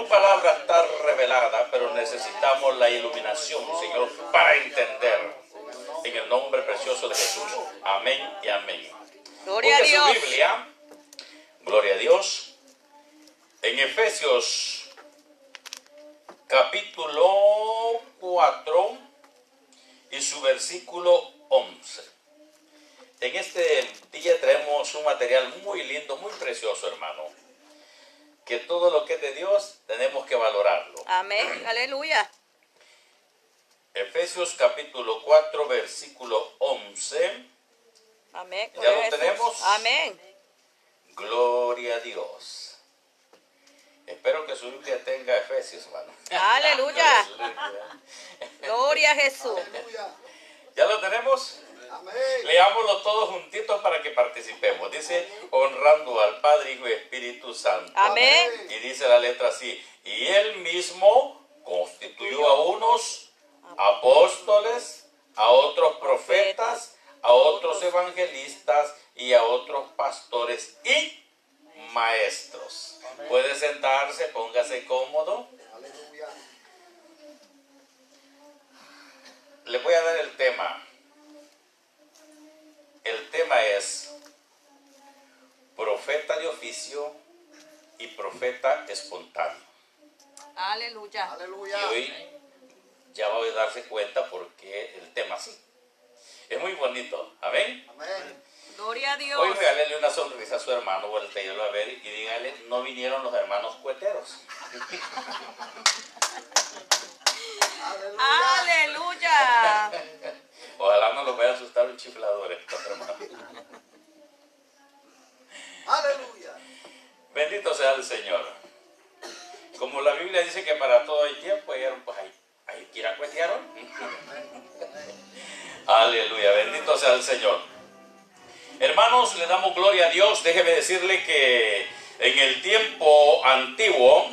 palabra está revelada, pero necesitamos la iluminación, Señor, para entender. En el nombre precioso de Jesús. Amén y amén. Gloria a Dios. Su Biblia, gloria a Dios, en Efesios capítulo 4 y su versículo 11. En este día traemos un material muy lindo, muy precioso, hermano. Que todo lo que es de Dios tenemos que valorarlo. Amén, aleluya. Efesios capítulo 4, versículo 11. Amén. ¿Ya lo tenemos? Amén. Gloria a Dios. Espero que su Biblia tenga Efesios, hermano. Aleluya. Gloria a Jesús. ¿Ya lo tenemos? Amén. Leámoslo todos juntitos para que participemos. Dice, honrando al Padre, Hijo y Espíritu Santo. Amén. Y dice la letra así, y Él mismo constituyó a unos apóstoles, a otros profetas, a otros evangelistas y a otros pastores y maestros. Puede sentarse, póngase cómodo. Aleluya. Le voy a dar el tema. El tema es profeta de oficio y profeta espontáneo. Aleluya. Y Aleluya. hoy ya va a darse cuenta por qué el tema así. Es muy bonito. Amén. Amén. Gloria a Dios. Hoy regálele una sonrisa a su hermano, voltéelo a ver y dígale, no vinieron los hermanos cueteros. Aleluya. Ojalá no los vaya a asustar un chiflador estos hermanos. Aleluya. Bendito sea el Señor. Como la Biblia dice que para todo hay tiempo, pues ahí quiera cuetearon. Aleluya, bendito sea el Señor. Hermanos, le damos gloria a Dios. Déjeme decirle que en el tiempo antiguo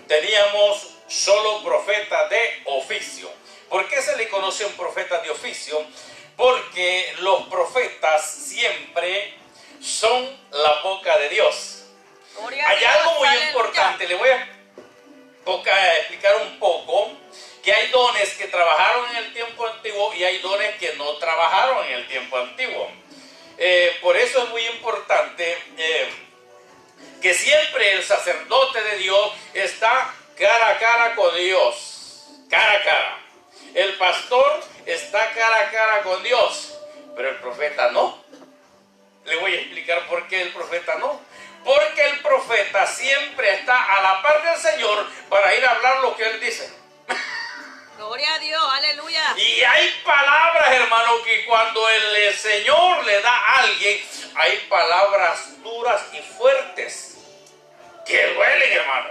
teníamos solo profetas de oficio. ¿Por qué se le conoce un profeta de oficio? Porque los profetas siempre son la boca de Dios. Gloria a Hay Dios. algo muy Aleluya. importante, le voy a explicar un poco, que hay dones que trabajaron en el tiempo antiguo y hay dones que no trabajaron en el tiempo antiguo. Por eso es muy importante que siempre el sacerdote de Dios está cara a cara con Dios, cara a cara. El pastor está cara a cara con Dios, pero el profeta no. Le voy a explicar por qué el profeta no. Porque el profeta siempre está a la par del Señor para ir a hablar lo que Él dice. Gloria a Dios. Aleluya. Y hay palabras, hermano, que cuando el Señor le da a alguien, hay palabras duras y fuertes que duelen, hermano.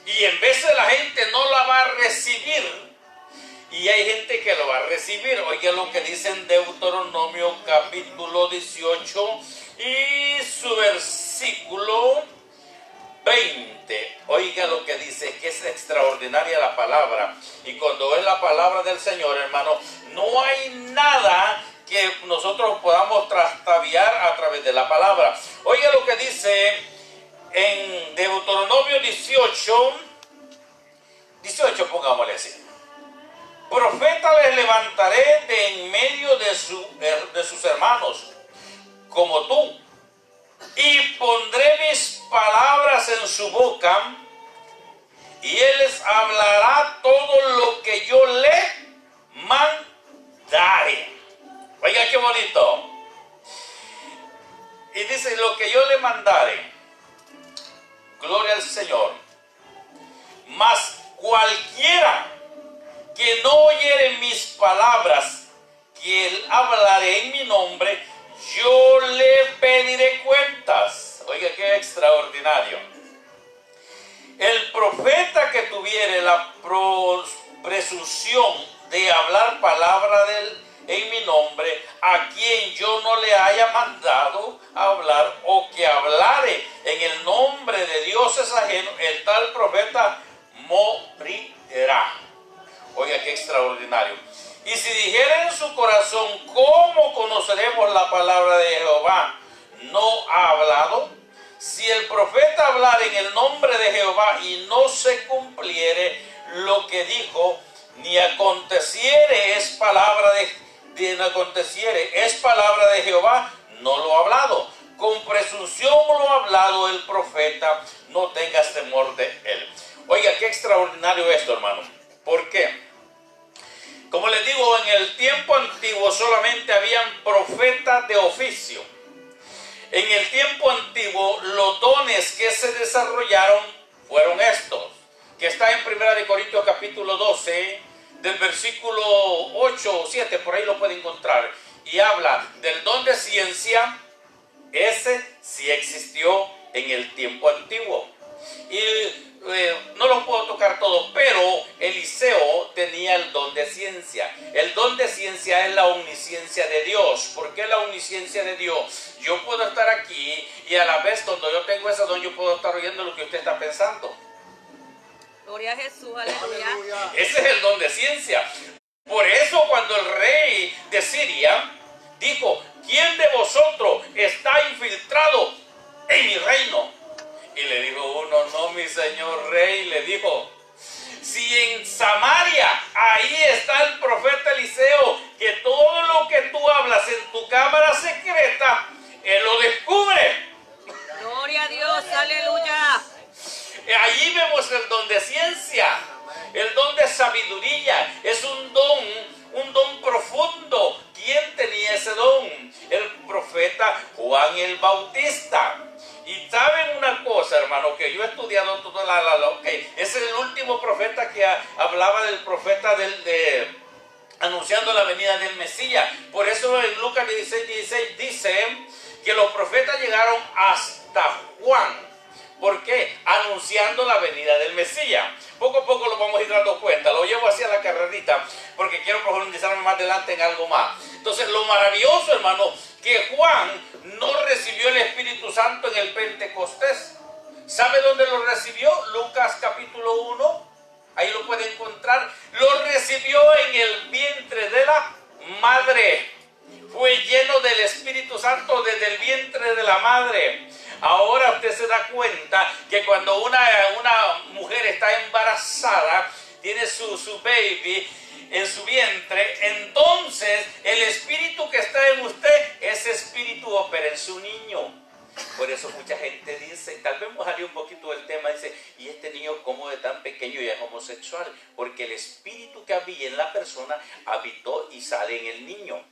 Y en vez de la gente no la va a recibir, y hay gente que lo va a recibir. Oiga lo que dice en Deuteronomio capítulo 18 y su versículo 20. Oiga lo que dice, que es extraordinaria la palabra. Y cuando es la palabra del Señor, hermano, no hay nada que nosotros podamos trastabillar a través de la palabra. Oiga lo que dice en Deuteronomio 18, pongámosle así. Profeta les levantaré de en medio de sus hermanos, como tú, y pondré mis palabras en su boca, y él les hablará todo lo que yo le mandare. Oiga qué bonito. Y dice, lo que yo le mandare, gloria al Señor, mas cualquiera que no oyere mis palabras, que él hablaré en mi nombre, yo le pediré cuentas. Oiga, qué extraordinario. El profeta que tuviere la presunción de hablar palabra en mi nombre, a quien yo no le haya mandado hablar, o que hablare en el nombre de dioses ajenos, el tal profeta morirá. Oiga, qué extraordinario. Y si dijera en su corazón, ¿cómo conoceremos la palabra de Jehová? No ha hablado, si el profeta hablara en el nombre de Jehová y no se cumpliere lo que dijo, ni aconteciere es palabra de Jehová, no lo ha hablado. Con presunción lo ha hablado el profeta, no tengas temor de él. Oiga, qué extraordinario esto, hermano. ¿Por qué? Como les digo, en el tiempo antiguo solamente habían profetas de oficio. En el tiempo antiguo los dones que se desarrollaron fueron estos, que está en 1 Corintios capítulo 12, del versículo 8 o 7, por ahí lo puede encontrar, y habla del don de ciencia. Ese sí existió en el tiempo antiguo. Y no los puedo tocar todos, pero Eliseo tenía el don de ciencia. El don de ciencia es la omnisciencia de Dios. ¿Por qué la omnisciencia de Dios? Yo puedo estar aquí y a la vez cuando yo tengo ese don yo puedo estar oyendo lo que usted está pensando. Gloria a Jesús, aleluya. Ese es el don de ciencia. Por eso cuando el rey de Siria dijo, ¿quién de vosotros está infiltrado en mi reino? Y le dijo uno, no, mi señor rey. Le dijo, si en Samaria ahí está el profeta Eliseo, que todo lo que tú hablas en tu cámara secreta, él lo descubre. Gloria a Dios, aleluya. Allí vemos el don de ciencia, el don de sabiduría. Es un don profundo. ¿Quién tenía ese don? El profeta Juan el Bautista. Y saben una cosa, hermano, que yo he estudiado toda es el último profeta que hablaba del profeta anunciando la venida del Mesías. Por eso en Lucas 16 dice que los profetas llegaron hasta Juan. ¿Por qué? Anunciando la venida del Mesías. Poco a poco lo vamos a ir dando cuenta. Lo llevo hacia la carrerita porque quiero profundizarme más adelante en algo más. Entonces, lo maravilloso, hermano, que Juan no recibió el Espíritu Santo en el Pentecostés. ¿Sabe dónde lo recibió? Lucas capítulo 1. Ahí lo puede encontrar. Lo recibió en el vientre de la madre. Fue lleno del Espíritu Santo desde el vientre de la madre. Ahora usted se da cuenta que cuando una mujer está embarazada, tiene su baby en su vientre, entonces el espíritu que está en usted, ese espíritu opera en su niño. Por eso mucha gente dice, tal vez me salió un poquito del tema, dice, ¿y este niño cómo de tan pequeño ya es homosexual? Porque el espíritu que había en la persona habitó y sale en el niño.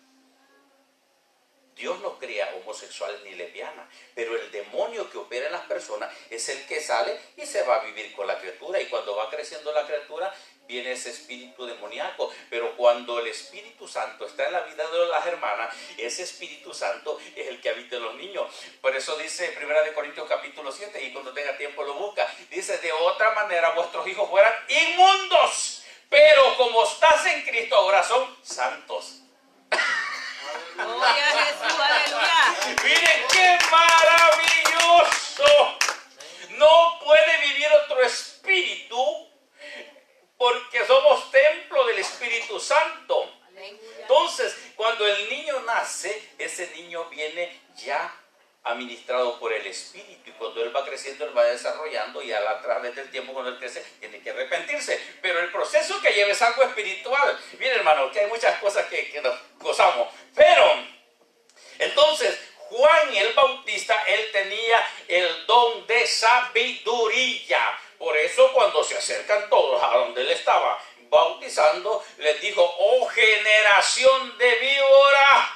Dios no crea homosexuales ni lesbianas, pero el demonio que opera en las personas es el que sale y se va a vivir con la criatura. Y cuando va creciendo la criatura, viene ese espíritu demoníaco. Pero cuando el Espíritu Santo está en la vida de las hermanas, ese Espíritu Santo es el que habita en los niños. Por eso dice 1 Corintios capítulo 7, y cuando tenga tiempo lo busca. Dice, de otra manera vuestros hijos fueran inmundos, pero como estás en Cristo ahora son santos. Gloria a Jesús, aleluya. Miren qué maravilloso. No puede vivir otro espíritu porque somos templo del Espíritu Santo. Entonces, cuando el niño nace, ese niño viene ya administrado por el Espíritu, y cuando él va creciendo, él va desarrollando, y a través del tiempo cuando él crece, tiene que arrepentirse. Pero el proceso que lleva es algo espiritual. Miren, hermano, que hay muchas cosas que nos gozamos. Pero, entonces, Juan el Bautista, él tenía el don de sabiduría. Por eso cuando se acercan todos a donde él estaba bautizando, les dijo, oh generación de víbora.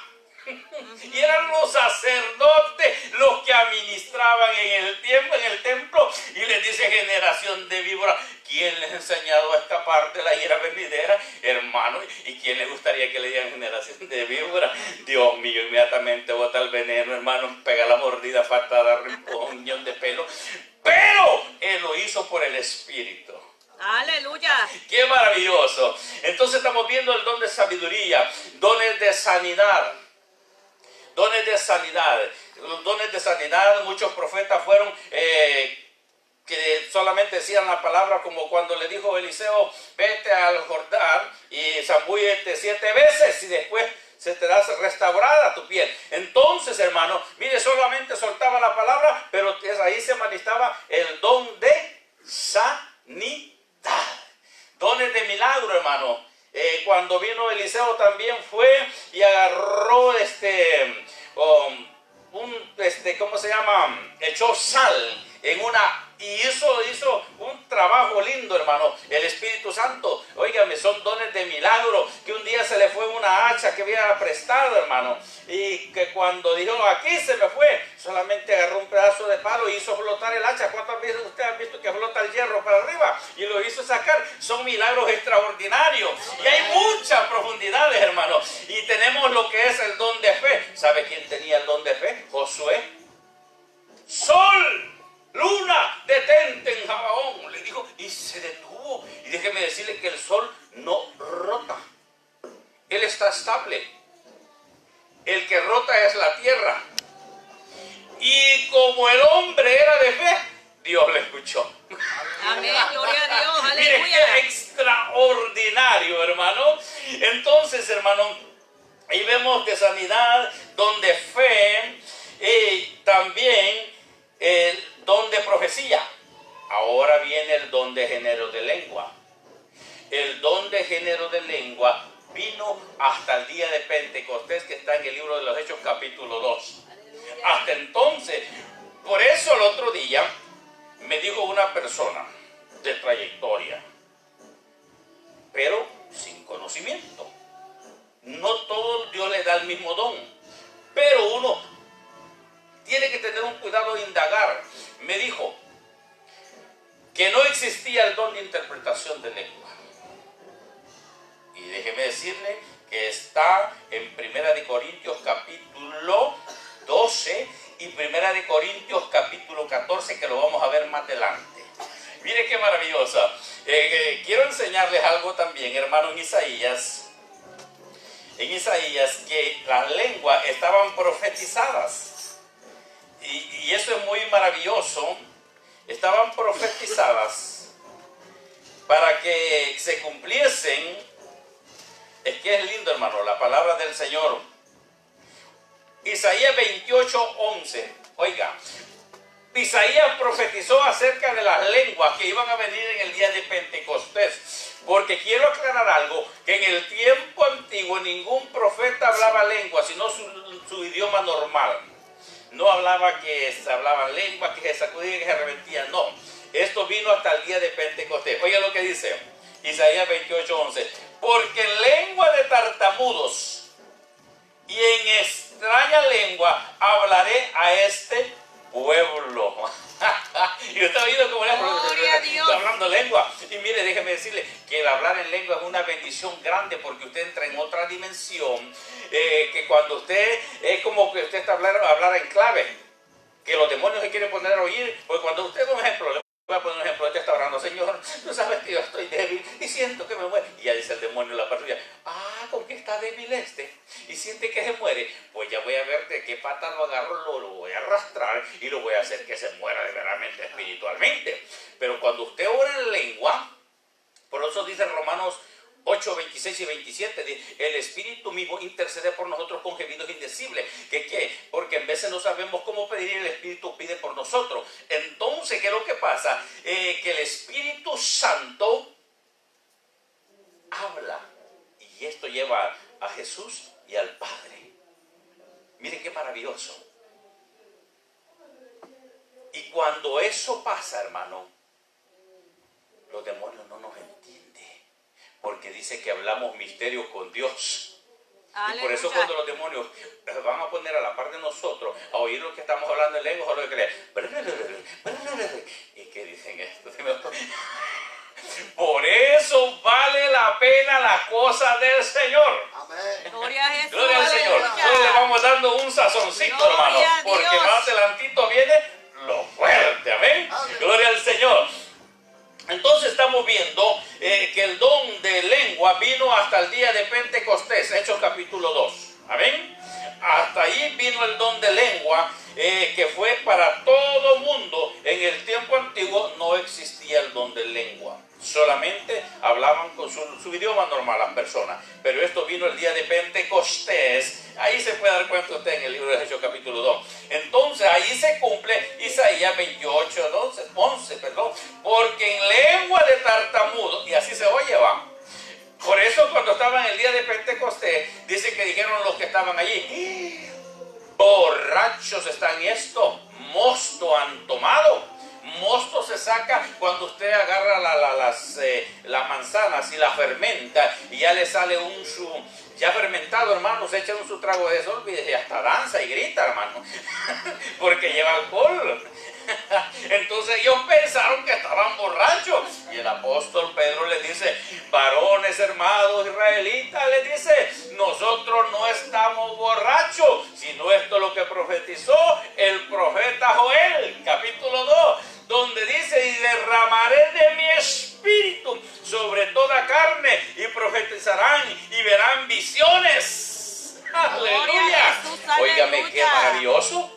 Y eran los sacerdotes los que administraban en el templo, y les dice, generación de víbora. ¿Quién les ha enseñado a escapar de la ira venidera, hermano? ¿Y quién les gustaría que le digan generación de víbora? Dios mío, inmediatamente bota el veneno, hermano, pega la mordida, falta darle un puñón de pelo. Pero él lo hizo por el Espíritu. Aleluya. ¡Qué maravilloso! Entonces estamos viendo el don de sabiduría, dones de sanidad. Dones de sanidad. Los dones de sanidad, muchos profetas fueron que solamente decían la palabra, como cuando le dijo Eliseo, vete al Jordán y zambúllete 7 veces y después se te da restaurada tu piel. Entonces, hermano, mire, solamente soltaba la palabra, pero es ahí llamaba el don de sanidad. Dones de milagro, hermano. Cuando vino Eliseo también fue y agarró ¿cómo se llama? Echó sal en y hizo un trabajo lindo, hermano. El Espíritu Santo, óigame, son dones de milagro. Que un día se le fue una hacha que había prestado, hermano, y que cuando dijo, aquí se me fue, solamente agarró un pedazo de palo y hizo flotar el hacha. ¿Cuántas veces usted ha visto que flota el hierro para arriba? Y lo hizo sacar. Son milagros extraordinarios. Y hay muchas profundidades, hermano. Y tenemos lo que es el don de fe. ¿Sabe quién tenía el don de fe? Josué. Sol, luna, detente en Gabaón, le dijo, y se detuvo. Y déjeme decirle que el sol no rota, él está estable. El que rota es la tierra. Y como el hombre era de fe, Dios le escuchó. Amén, gloria a Dios, Mire aleluya. qué extraordinario, hermano. Entonces, hermano, ahí vemos de sanidad, don de fe, y también el don de profecía. Ahora viene el don de género de lengua. El don de género de lengua vino hasta el día de Pentecostés, que está en el libro de los Hechos capítulo 2. Hasta entonces, por eso el otro día me dijo una persona de trayectoria, pero sin conocimiento. No todo Dios le da el mismo don, pero uno tiene que tener un cuidado de indagar. Me dijo que no existía el don de interpretación de lengua. Y déjeme decirle que está en Primera de Corintios capítulo 12 y Primera de Corintios capítulo 14, que lo vamos a ver más adelante. Mire qué maravillosa. Quiero enseñarles algo también, hermano, en Isaías, que las lenguas estaban profetizadas. Y eso es muy maravilloso. Estaban profetizadas para que se cumpliesen. Es que es lindo, hermano, la palabra del Señor. Isaías 28:11. Oiga, Isaías profetizó acerca de las lenguas que iban a venir en el día de Pentecostés. Porque quiero aclarar algo, que en el tiempo antiguo ningún profeta hablaba lengua, sino su idioma normal. No hablaba que se hablaban lenguas, que se sacudían, que se reventían. No, esto vino hasta el día de Pentecostés. Oiga lo que dice Isaías 28:11. Porque en lengua de tartamudos y en extraña lengua hablaré a este pueblo. Y usted ha oído cómo está hablando lengua. Y mire, déjeme decirle que el hablar en lengua es una bendición grande, porque usted entra en otra dimensión. Que cuando usted es como que usted está hablar en clave, que los demonios se quieren poner a oír. Porque cuando usted, por ejemplo, le voy a poner un ejemplo, usted está orando, Señor, tú sabes que yo estoy débil y siento que me muero. Y ya dice el demonio en la patrulla, ¿con qué está débil este? Y siente que se muere. Pues ya voy a ver de qué pata lo agarro, lo voy a arrastrar y lo voy a hacer que se muera de verdaderamente espiritualmente. Pero cuando usted ora en lengua, por eso dice Romanos 8, 26 y 27, el Espíritu mismo intercede por nosotros con gemidos indecibles. ¿Qué? Porque en veces no sabemos cómo pedir y el Espíritu pide por nosotros. Entonces, ¿qué es lo que pasa? Que el Espíritu Santo habla, y esto lleva a Jesús y al Padre. Miren qué maravilloso. Y cuando eso pasa, hermano, los demonios no nos entienden. Porque dice que hablamos misterios con Dios. Aleluya. Y por eso cuando los demonios van a poner a la par de nosotros a oír lo que estamos hablando en lengua, o lo que ¿y qué dicen esto? Por eso vale la pena la cosa del Señor. Amén. Gloria a Jesús. Gloria al Señor. Entonces le vamos dando un sazoncito, hermano. Porque más adelantito viene lo fuerte. Amén. Gloria al Señor. Entonces estamos viendo que el don de lengua vino hasta el día de Pentecostés, Hechos capítulo 2. Amén. Hasta ahí vino el don de lengua, que fue para todo mundo. En el tiempo antiguo no existía el don de lengua. Solamente hablaban con su idioma normal las personas. Pero esto vino el día de Pentecostés. Ahí se puede dar cuenta usted en el libro de Hechos capítulo 2. Entonces ahí se cumple Isaías Isaías 28, 11, perdón, porque en lengua de tartamudo, y así se oye, va. Por eso cuando estaban el día de Pentecostés, dice que dijeron los que estaban allí, borrachos están estos, mosto han tomado. Mosto se saca cuando usted agarra las manzanas y la fermenta y ya le sale ya fermentado, hermano, se echa su trago de sol y hasta danza y grita, hermano, porque lleva alcohol. Entonces ellos pensaron que estaban borrachos y el apóstol Pedro les dice, varones hermanos israelitas, les dice, nosotros no estamos borrachos, sino esto es lo que profetizó el profeta Joel, capítulo 2, donde dice, y derramaré de mi espíritu sobre toda carne y profetizarán y verán visiones. Aleluya. Óigame, qué maravilloso.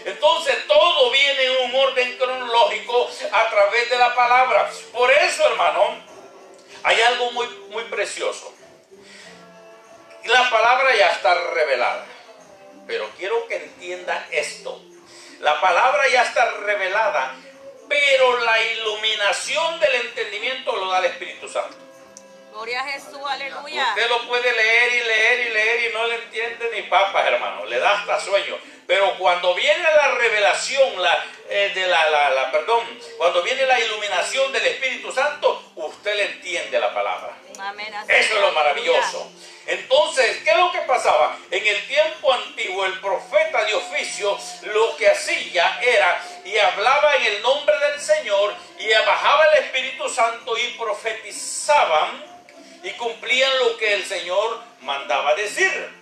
Entonces todo viene en un orden cronológico a través de la palabra. Por eso, hermano, hay algo muy, muy precioso. La palabra ya está revelada. Pero quiero que entienda esto. La palabra ya está revelada, pero la iluminación del entendimiento lo da el Espíritu Santo. Gloria a Jesús, aleluya. Usted lo puede leer y leer y leer y no le entiende ni papas, hermano. Le da hasta sueño. Pero cuando viene la revelación, cuando viene la iluminación del Espíritu Santo, usted le entiende la palabra. Amén. Eso es lo maravilloso. Entonces, ¿qué es lo que pasaba? En el tiempo antiguo, el profeta de oficio lo que hacía era, y hablaba en el nombre del Señor, y bajaba el Espíritu Santo y profetizaban, y cumplían lo que el Señor mandaba decir.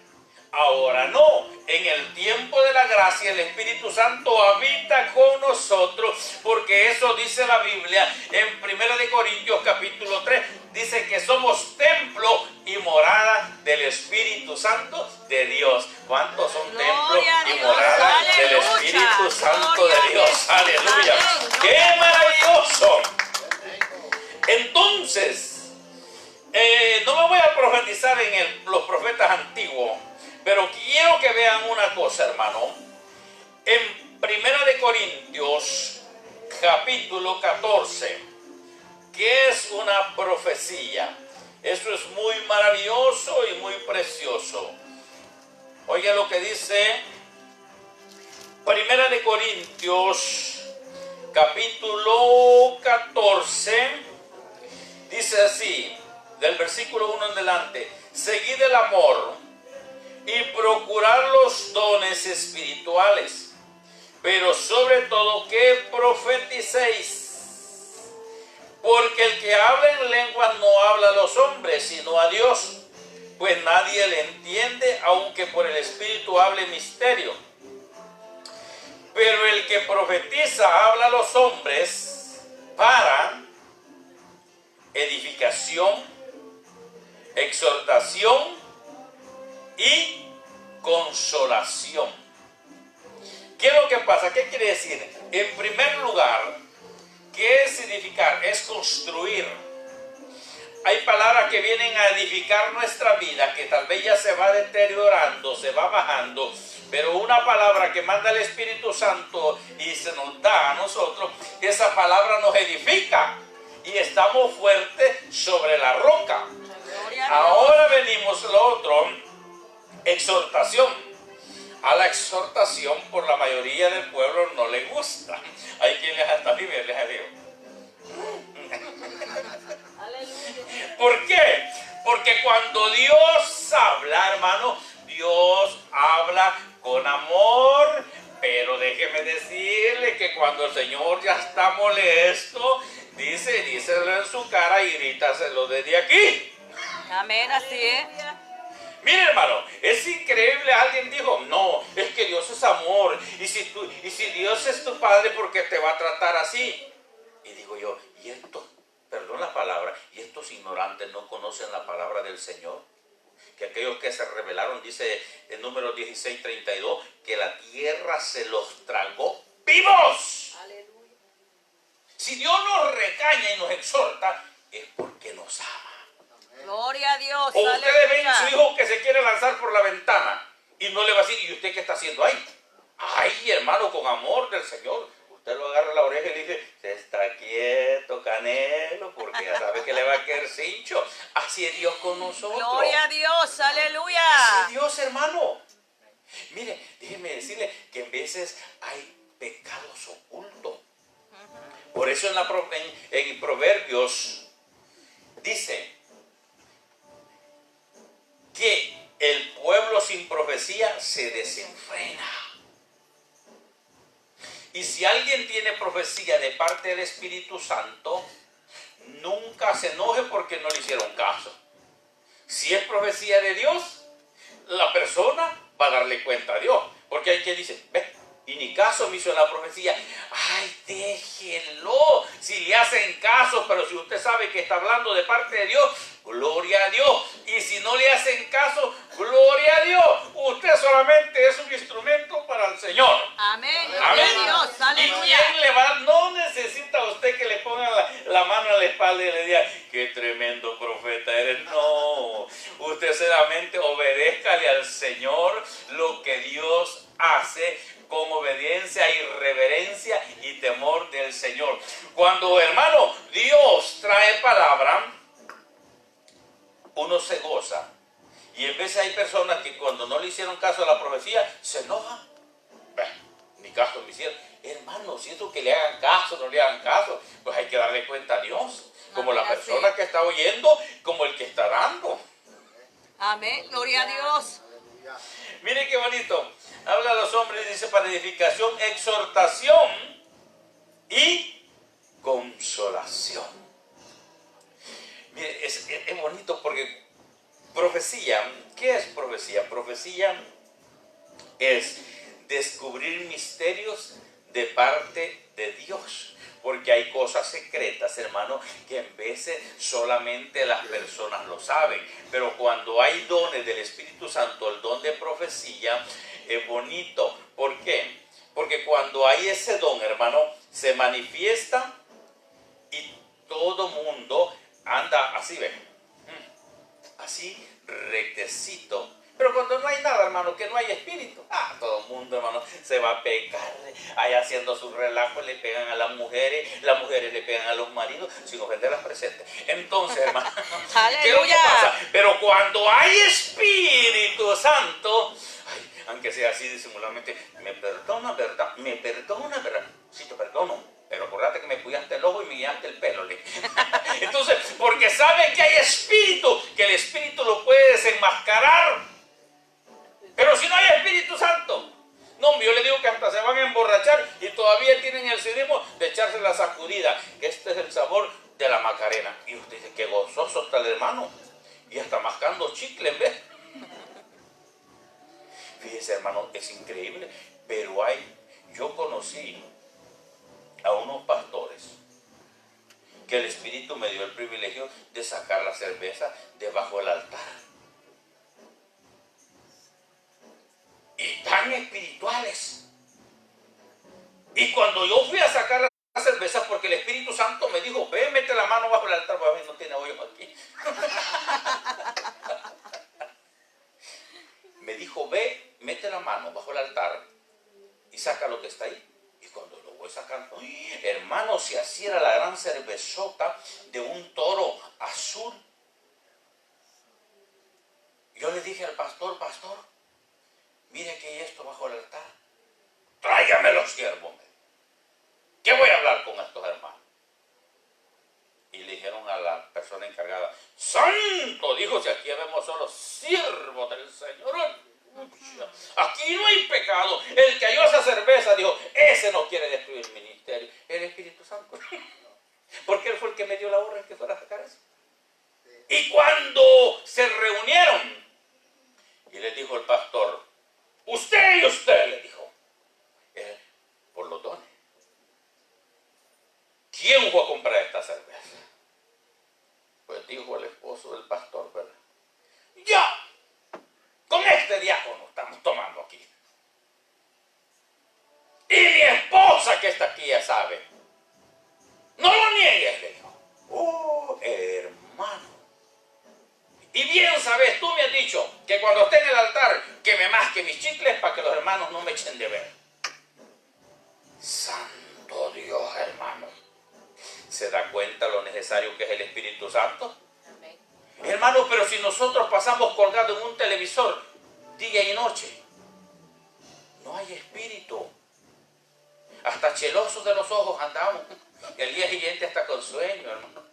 Ahora no, en el tiempo de la gracia el Espíritu Santo habita con nosotros, porque eso dice la Biblia en 1 Corintios capítulo 3, dice que somos templo y morada del Espíritu Santo de Dios. ¿Cuántos son templo y morada del Espíritu Santo de Dios? Aleluya. ¡Qué maravilloso! Entonces, no me voy a profetizar en los profetas antiguos, pero quiero que vean una cosa, hermano. En 1 Corintios capítulo 14, que es una profecía. Eso es muy maravilloso y muy precioso. Oiga lo que dice 1 Corintios capítulo 14. Dice así, del versículo 1 en adelante: seguid el amor y procurad los dones espirituales, pero sobre todo que profeticéis, porque el que habla en lenguas no habla a los hombres, sino a Dios, pues nadie le entiende, aunque por el Espíritu hable misterio. Pero el que profetiza habla a los hombres para edificación, exhortación y consolación. ¿Qué es lo que pasa? ¿Qué quiere decir? En primer lugar, ¿qué es edificar? Es construir. Hay palabras que vienen a edificar nuestra vida, que tal vez ya se va deteriorando, se va bajando, pero una palabra que manda el Espíritu Santo y se nos da a nosotros, esa palabra nos edifica y estamos fuertes sobre la roca. Ahora venimos lo otro, exhortación. A la exhortación por la mayoría del pueblo no le gusta. Hay quien les hasta vive, les digo. ¿Por qué? Porque cuando Dios habla, hermano, Dios habla con amor, pero déjeme decirle que cuando el Señor ya está molesto, díselo en su cara y grítaselo desde aquí. Amén, así es. Mire, hermano, es increíble. Alguien dijo, no, es que Dios es amor, y si Dios es tu padre, ¿por qué te va a tratar así? Y digo yo, y esto, perdón la palabra, y estos ignorantes no conocen la palabra del Señor, que aquellos que se rebelaron, dice en Números 16:32, que la tierra se los tragó vivos. Aleluya. Si Dios nos regaña y nos exhorta, es porque nos ama. Gloria a Dios. O ustedes ven a su hijo que se quiere lanzar por la ventana y no le va a decir, ¿y usted qué está haciendo ahí? Ay, hermano, con amor del Señor, usted lo agarra la oreja y le dice, se está quieto, Canelo, porque ya sabe que le va a caer cincho. Así es Dios con nosotros. Gloria a Dios, Así aleluya. es Dios, hermano. Mire, déjeme decirle que en veces hay pecados ocultos. Por eso en Proverbios dice que el pueblo sin profecía se desenfrena. Y si alguien tiene profecía de parte del Espíritu Santo, nunca se enoje porque no le hicieron caso. Si es profecía de Dios, la persona va a darle cuenta a Dios. Porque hay quien dice, ve, y ni caso me hizo la profecía. Ay, déjenlo. Si le hacen caso, pero si usted sabe que está hablando de parte de Dios, gloria a Dios. Y si no le hacen caso, gloria a Dios. Usted solamente es un instrumento para el Señor. Amén, gloria Amén. a Dios, ¿Y aleluya. quién le va? No necesita usted que le ponga la mano en la espalda y le diga, qué tremendo profeta eres. No, usted solamente obedézcale al Señor lo que Dios hace con obediencia y reverencia y temor del Señor. Cuando, hermano, Dios trae palabra, uno se goza. Y en veces hay personas que cuando no le hicieron caso a la profecía, se enojan. Ni caso me hicieron. Hermano, si eso que le hagan caso, no le hagan caso, pues hay que darle cuenta a Dios. Como la persona que está oyendo, como el que está dando. Amén, gloria a Dios. Aleluya. Mire qué bonito. Habla a los hombres, dice, para edificación, exhortación y consolación. Mire, es bonito porque profecía, ¿qué es profecía? Profecía es descubrir misterios de parte de Dios. Porque hay cosas secretas, hermano, que en veces solamente las personas lo saben. Pero cuando hay dones del Espíritu Santo, el don de profecía, es bonito. ¿Por qué? Porque cuando hay ese don, hermano, se manifiesta y todo mundo anda así, ¿ven? Así rectecito. Pero cuando no hay nada, hermano, que no hay espíritu, todo el mundo, hermano, se va a pecar. Ahí haciendo sus relajos, le pegan a las mujeres le pegan a los maridos, sin ofender a las presentes. Entonces, hermano, ¿qué es lo que pasa? Pero cuando hay Espíritu Santo, aunque sea así disimuladamente, me perdona, ¿verdad? Me perdona, ¿verdad? Sí, te perdono. Pero acordate que me cuidaste el ojo y me guiaste el pelo. Entonces, porque sabe que hay espíritu, que el espíritu lo puede desenmascarar. Pero si no hay Espíritu Santo, no, yo le digo que hasta se van a emborrachar y todavía tienen el cinismo de echarse la sacudida. Este es el sabor de la Macarena. Y usted dice, qué gozoso está el hermano. Y hasta mascando chicle en vez. Fíjese, hermano, es increíble. Pero yo conocí a unos pastores que el Espíritu me dio el privilegio de sacar la cerveza debajo del altar. Y tan espirituales. Y cuando yo fui a sacar la cerveza, porque el Espíritu Santo me dijo, ve, mete la mano bajo el altar, para ver, no tiene hoyos aquí. Me dijo, ve, mete la mano bajo el altar y saca lo que está ahí. Y cuando lo voy sacando, hermano, si así era la gran cervezota de un toro azul. Yo le dije al pastor, mire que hay esto bajo el altar. Tráigame los siervos. ¿Qué voy a hablar con estos hermanos? Y le dijeron a la persona encargada, santo, dijo, si aquí vemos solo siervos del Señor. Aquí no hay pecado. El que halló esa cerveza dijo, ese no quiere destruir el ministerio. El Espíritu Santo. Porque él fue el que me dio la orden que fuera a sacar eso. Y cuando se reunieron, y le dijo el pastor, usted y usted, le dijo, por los dones. ¿Quién fue a comprar esta cerveza? Pues dijo el esposo del pastor, ¿verdad? Ya, con este diácono estamos tomando aquí. Y mi esposa que está aquí ya sabe. No lo niegues, le dijo. Oh, hermano. Y bien sabes, tú me has dicho que cuando esté en el altar, que me masque mis chicles para que los hermanos no me echen de ver. Santo necesario que es el Espíritu Santo. Hermano, pero si nosotros pasamos colgados en un televisor día y noche, no hay espíritu. Hasta chelosos de los ojos andamos. Y al día siguiente hasta con sueño, hermano.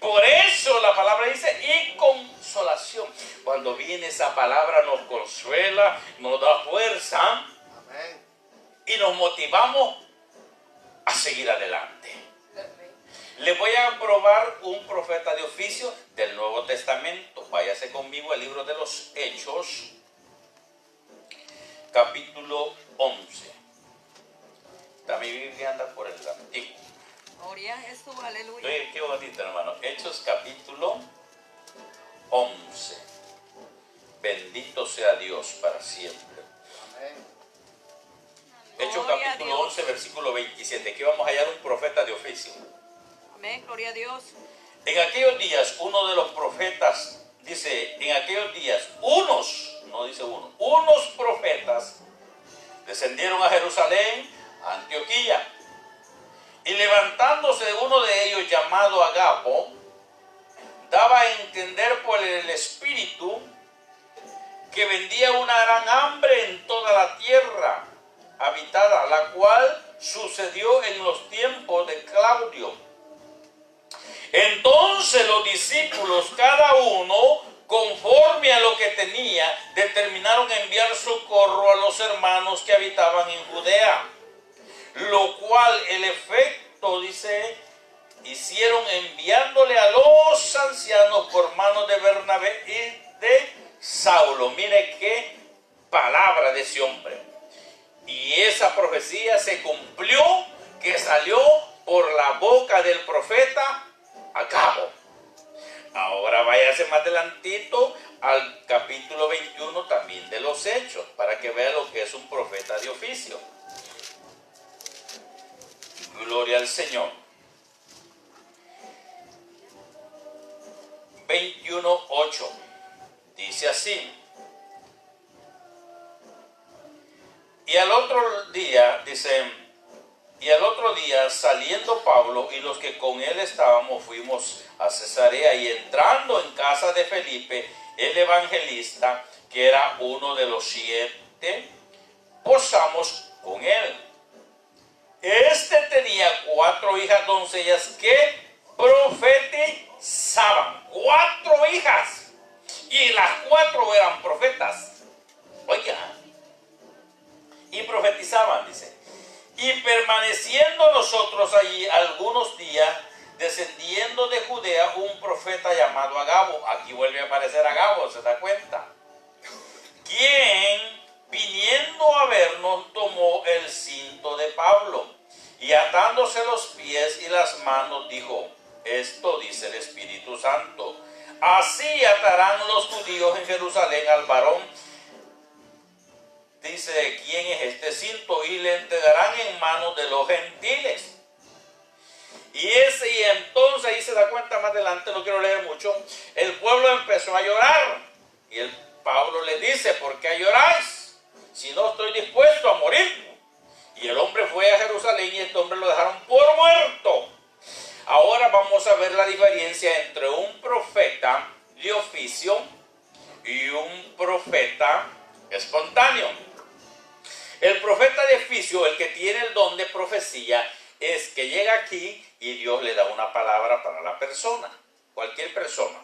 Por eso la palabra dice, y consolación. Cuando viene esa palabra nos consuela, nos da fuerza. Amén. Y nos motivamos a seguir adelante. Les voy a probar un profeta de oficio del Nuevo Testamento. Váyase conmigo al libro de los Hechos, capítulo 11. Mi Biblia anda por el Antiguo. Gloria a Jesús, aleluya. Oye, qué bonito, hermano. Hechos, capítulo 11. Bendito sea Dios para siempre. Amén. Hechos, Gloria a capítulo Dios. 11, versículo 27. Aquí vamos a hallar un profeta de oficio. Amén, gloria a Dios. En aquellos días, uno de los profetas, dice, en aquellos días, unos, no dice uno, unos profetas descendieron a Jerusalén, a Antioquía, y levantándose uno de ellos llamado Agabo, daba a entender por el Espíritu que vendía una gran hambre en toda la tierra habitada, la cual sucedió en los tiempos de Claudio. Entonces los discípulos, cada uno conforme a lo que tenía, determinaron enviar socorro a los hermanos que habitaban en Judea, lo cual el efecto, dice, hicieron enviándole a los ancianos por manos de Bernabé y de Saulo. Mire qué palabra de ese hombre. Y esa profecía se cumplió, que salió por la boca del profeta Agabo. Ahora váyase más adelantito al capítulo 21 también de los Hechos, para que vea lo que es un profeta de oficio. Gloria al Señor. 21:8 dice así: y al otro día, dice, y al otro día saliendo Pablo y los que con él estábamos, fuimos a Cesarea, y entrando en casa de Felipe, el evangelista, que era uno de los 7, posamos con él. Este tenía 4 hijas doncellas que profetizaban. 4 hijas. Y las 4 eran profetas. Oiga. Y profetizaban, dice. Y permaneciendo nosotros allí algunos días, descendiendo de Judea, un profeta llamado Agabo. Aquí vuelve a aparecer Agabo, ¿se da cuenta? Quien, viniendo a vernos, tomó el cinto de Pablo y atándose los pies y las manos, dijo: esto dice el Espíritu Santo, así atarán los judíos en Jerusalén al varón, dice, ¿quién es este cinto? Y le entregarán en manos de los gentiles. Y entonces ahí se da cuenta más adelante, no quiero leer mucho, el pueblo empezó a llorar. Y Pablo le dice: ¿por qué lloráis? Si no estoy dispuesto a morir. Y el hombre fue a Jerusalén y este hombre lo dejaron por muerto. Ahora vamos a ver la diferencia entre un profeta de oficio y un profeta espontáneo. El profeta de oficio, el que tiene el don de profecía, es que llega aquí y Dios le da una palabra para la persona, cualquier persona.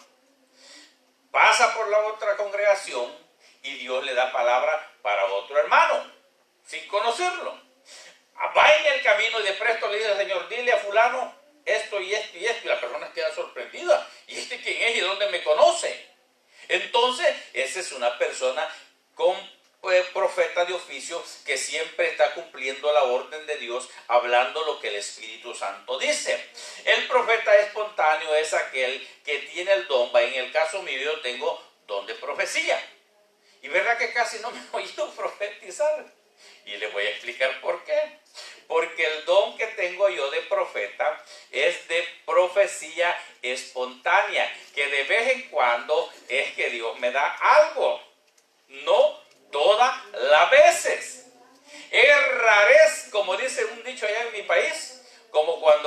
Pasa por la otra congregación y Dios le da palabra para otro hermano, sin conocerlo. Va en el camino y de presto le dice al Señor: dile a fulano esto y esto y esto. Y la persona queda sorprendida. ¿Y este quién es y dónde me conoce? Entonces, esa es una persona con profeta de oficio que siempre está cumpliendo la orden de Dios, hablando lo que el Espíritu Santo dice. El profeta espontáneo es aquel que tiene el don. En el caso mío, yo tengo don de profecía. Y verdad que casi no me he oído profetizar. Y les voy a explicar por qué. Porque el don que tengo yo de profeta es de profecía espontánea, que de vez en cuando es que Dios me da algo, no todas las veces. Es rarez, como dice un dicho allá en mi país, como cuando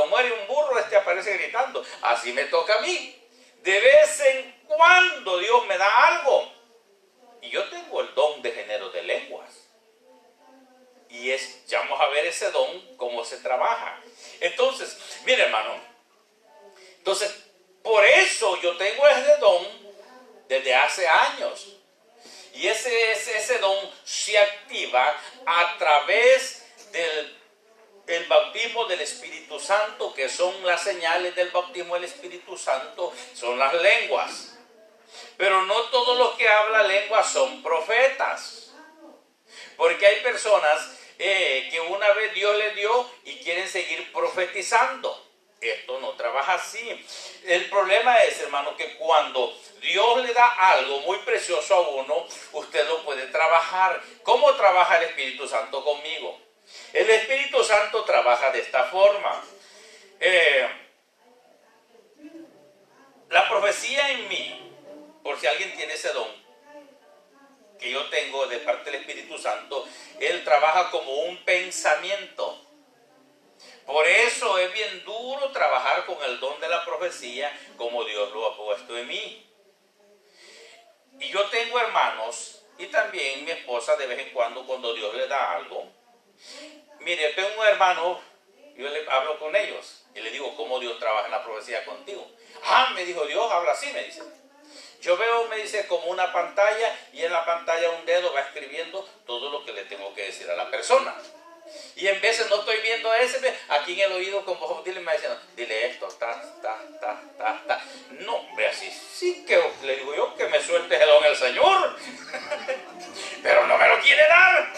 así me toca a mí. De vez en cuando Dios me da algo. Y yo tengo el don de género de lenguas. Y ya vamos a ver ese don, cómo se trabaja. Entonces, mire hermano. Entonces, por eso yo tengo ese don desde hace años. Y ese don se activa a través del bautismo del Espíritu Santo, que son las señales del bautismo del Espíritu Santo, son las lenguas. Pero no todos los que hablan lenguas son profetas. Porque hay personas que una vez Dios les dio y quieren seguir profetizando. Esto no trabaja así. El problema es, hermano, que cuando Dios le da algo muy precioso a uno, usted lo puede trabajar. ¿Cómo trabaja el Espíritu Santo conmigo? El Espíritu Santo trabaja de esta forma. La profecía en mí, por si alguien tiene ese don que yo tengo de parte del Espíritu Santo, Él trabaja como un pensamiento. Por eso es bien duro trabajar con el don de la profecía como Dios lo ha puesto en mí. Y yo tengo hermanos y también mi esposa de vez en cuando Dios le da algo. Mire, tengo un hermano, yo le hablo con ellos y le digo cómo Dios trabaja en la profecía contigo. Me dijo, Dios habla así, me dice. Yo veo, me dice, como una pantalla y en la pantalla un dedo va escribiendo todo lo que le tengo que decir a la persona. Y en veces no estoy viendo ese, aquí en el oído con voz dile, me dicen, dile esto, ta. No, ve así, sí que le digo yo que me suelte el don el Señor. Pero no me lo quiere dar.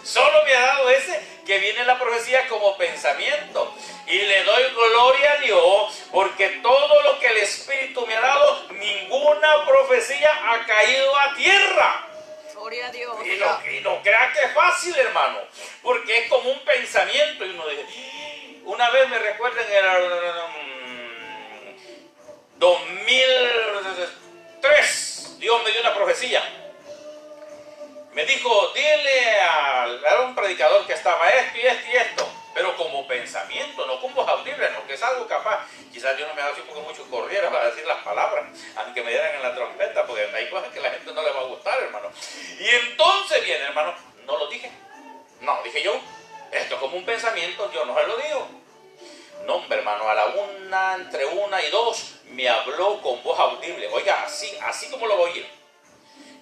Solo me ha dado ese que viene en la profecía como pensamiento. Y le doy gloria a Dios porque todo lo que el Espíritu me ha dado, ninguna profecía ha caído a tierra. Gloria a Dios. Y no crea que es fácil, hermano, porque es como un pensamiento. Y uno dice, una vez me recuerdo en el 2003, Dios me dio una profecía. Me dijo, dile a un predicador que estaba esto y esto y esto, pero como pensamiento, no como voz audible, no, que es algo capaz. Quizás Dios no me ha dado así porque mucho corriera para decir las palabras, aunque me dieran en la trompeta, porque hay cosas que a la gente no le va a gustar, hermano. Y entonces viene, hermano, no lo dije. No, dije yo, esto es como un pensamiento, yo no se lo digo. No, hombre, hermano, a la una, entre 1 y 2, me habló con voz audible. Oiga, así como lo voy a oír.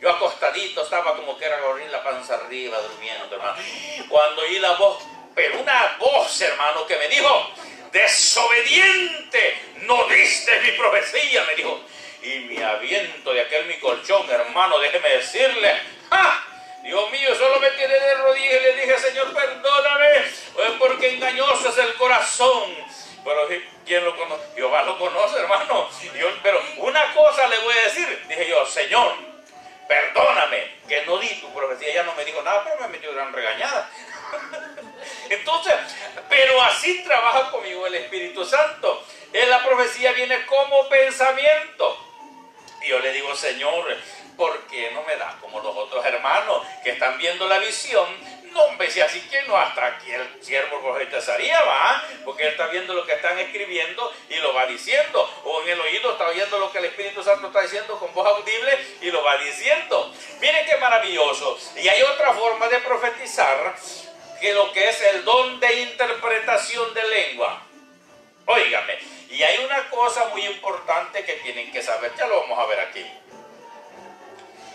Yo acostadito estaba como que era correr la panza arriba, durmiendo, hermano. Cuando oí la voz, pero una voz, hermano, que me dijo, desobediente, no diste mi profecía, me dijo. Y me aviento de aquel mi colchón, hermano, déjeme decirle, Dios mío, solo me tiré de rodillas y le dije, Señor, perdóname, porque engañoso es el corazón. Pero ¿quién lo conoce? Jehová lo conoce, hermano. Pero una cosa le voy a decir, dije yo, Señor, perdóname, que no di tu profecía. Ella no me dijo nada, pero me metió gran regañada. Entonces, pero así trabaja conmigo el Espíritu Santo. En la profecía viene como pensamiento. Y yo le digo, Señor, ¿por qué no me da como los otros hermanos que están viendo la visión? No, hombre, si así que no, hasta aquí el siervo profetizaría, va, porque él está viendo lo que están escribiendo y lo va diciendo, o en el oído está oyendo lo que el Espíritu Santo está diciendo con voz audible y lo va diciendo. Miren qué maravilloso. Y hay otra forma de profetizar, que lo que es el don de interpretación de lengua. Óigame, y hay una cosa muy importante que tienen que saber, ya lo vamos a ver aquí.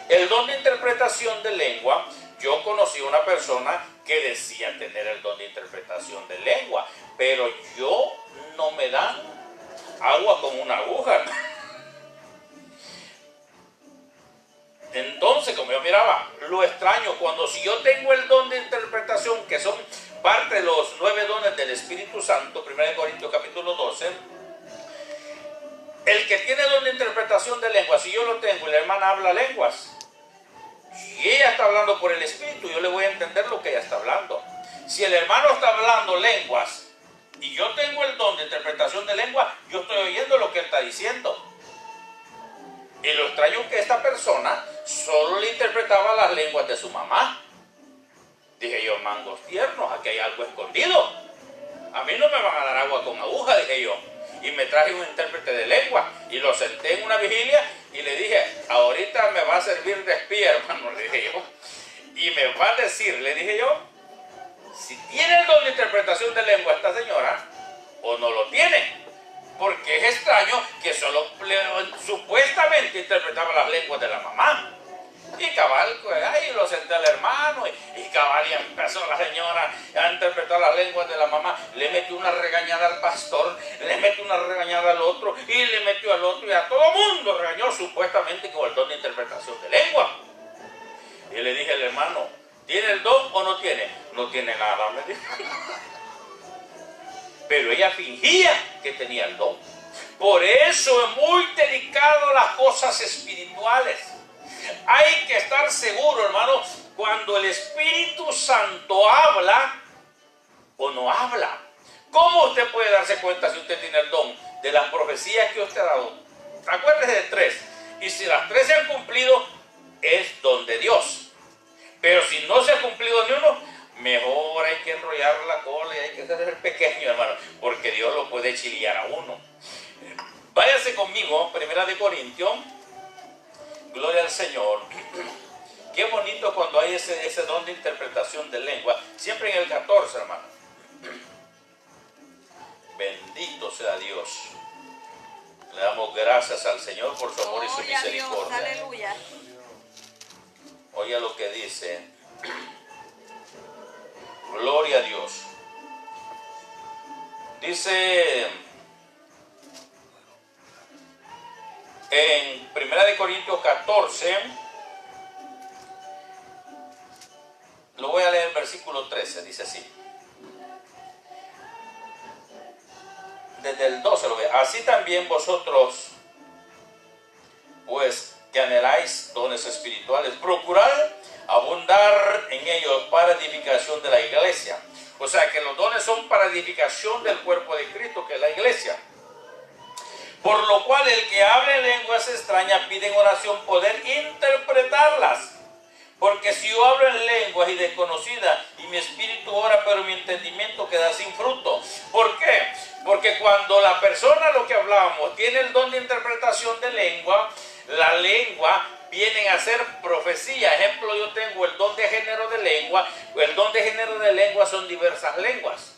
El don de interpretación de lengua, yo conocí una persona que decía tener el don de interpretación de lengua, pero yo no me dan agua con una aguja. Entonces, como yo miraba, lo extraño, cuando si yo tengo el don de interpretación, que son parte de los 9 dones del Espíritu Santo, 1 Corintios capítulo 12, el que tiene don de interpretación de lenguas, si yo lo tengo y la hermana habla lenguas, y ella está hablando por el Espíritu, yo le voy a entender lo que ella está hablando. Si el hermano está hablando lenguas y yo tengo el don de interpretación de lenguas, yo estoy oyendo lo que él está diciendo. Y lo extraño es que esta persona solo le interpretaba las lenguas de su mamá. Dije yo, mangos tiernos, aquí hay algo escondido. A mí no me van a dar agua con aguja, dije yo. y me traje un intérprete de lengua y lo senté en una vigilia y le dije, ahorita me va a servir de espía, hermano, le dije yo, y me va a decir, le dije yo, si tiene el don de interpretación de lengua esta señora o no lo tiene. Porque es extraño que solo supuestamente interpretaba las lenguas de la mamá. Y cabal, ahí lo senté al hermano y cabal y empezó la señora a interpretar las lenguas de la mamá. Le metió una regañada al pastor, le metió una regañada al otro y le metió al otro y a todo mundo regañó supuestamente con el don de interpretación de lengua. Y le dije al hermano, ¿tiene el don o no tiene? No tiene nada, me dijo. Pero ella fingía que tenía el don. Por eso es muy delicado las cosas espirituales. Hay que estar seguro, hermano, cuando el Espíritu Santo habla o no habla. ¿Cómo usted puede darse cuenta si usted tiene el don? De las profecías que usted ha dado. Acuérdese de 3. Y si las 3 se han cumplido, es don de Dios. Pero si no se ha cumplido ni uno, mejor hay que enrollar la cola y hay que ser el pequeño, hermano, porque Dios lo puede chillar a uno. Váyase conmigo, 1 Corintios, gloria al Señor. Qué bonito cuando hay ese don de interpretación de lengua, siempre en el 14, hermano. Bendito sea Dios. Le damos gracias al Señor por su amor y su misericordia. Aleluya. Oiga lo que dice. Gloria a Dios. Dice en 1 Corintios 14, lo voy a leer el versículo 13, dice así. Desde el 12 lo ve. Así también vosotros, pues que anheláis dones espirituales, procurad abundar en ellos para edificación de la iglesia. O sea que los dones son para edificación del cuerpo de Cristo, que es la iglesia. Por lo cual el que hable lenguas extrañas pide en oración poder interpretarlas. Porque si yo hablo en lenguas y desconocidas y mi espíritu ora, pero mi entendimiento queda sin fruto. ¿Por qué? Porque cuando la persona, lo que hablábamos, tiene el don de interpretación de lengua, la lengua vienen a ser profecía. Ejemplo, yo tengo el don de género de lengua. El don de género de lengua son diversas lenguas.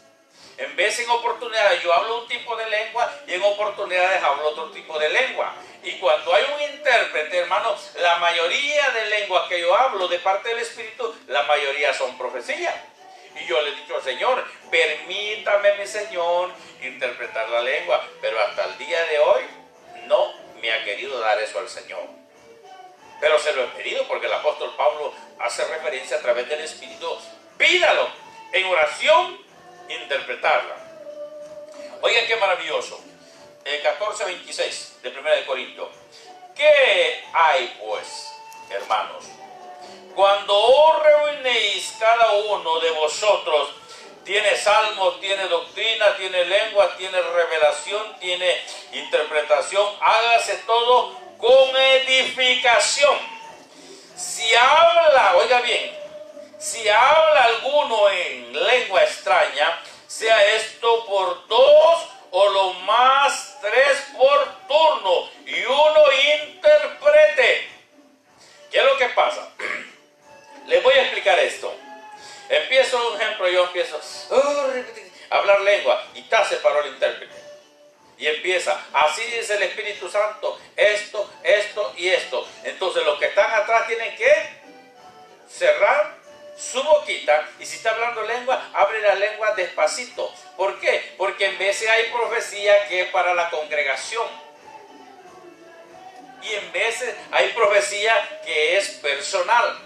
En vez, en oportunidades, yo hablo un tipo de lengua y en oportunidades hablo otro tipo de lengua. Y cuando hay un intérprete, hermano, la mayoría de lenguas que yo hablo de parte del Espíritu, la mayoría son profecías. Y yo le he dicho al Señor, permítame, mi Señor, interpretar la lengua. Pero hasta el día de hoy no me ha querido dar eso al Señor. Pero se lo he pedido porque el apóstol Pablo hace referencia a través del Espíritu. Pídalo en oración, interpretarla. Oiga qué maravilloso. 14:26 de 1 Corintios. ¿Qué hay pues, hermanos? Cuando os reunéis, cada uno de vosotros tiene salmos, tiene doctrina, tiene lengua, tiene revelación, tiene interpretación, hágase todo con edificación. Si habla, oiga bien, si habla alguno en lengua extraña, sea esto por 2 o lo más 3 por turno, y uno interprete. ¿Qué es lo que pasa? Les voy a explicar esto. Empiezo un ejemplo, yo empiezo a hablar lengua y se paró el intérprete. Y empieza, así dice el Espíritu Santo, esto, esto y esto. Entonces los que están atrás tienen que cerrar su boquita, y si está hablando lengua, abre la lengua despacito. ¿Por qué? Porque en veces hay profecía que es para la congregación, y en veces hay profecía que es personal.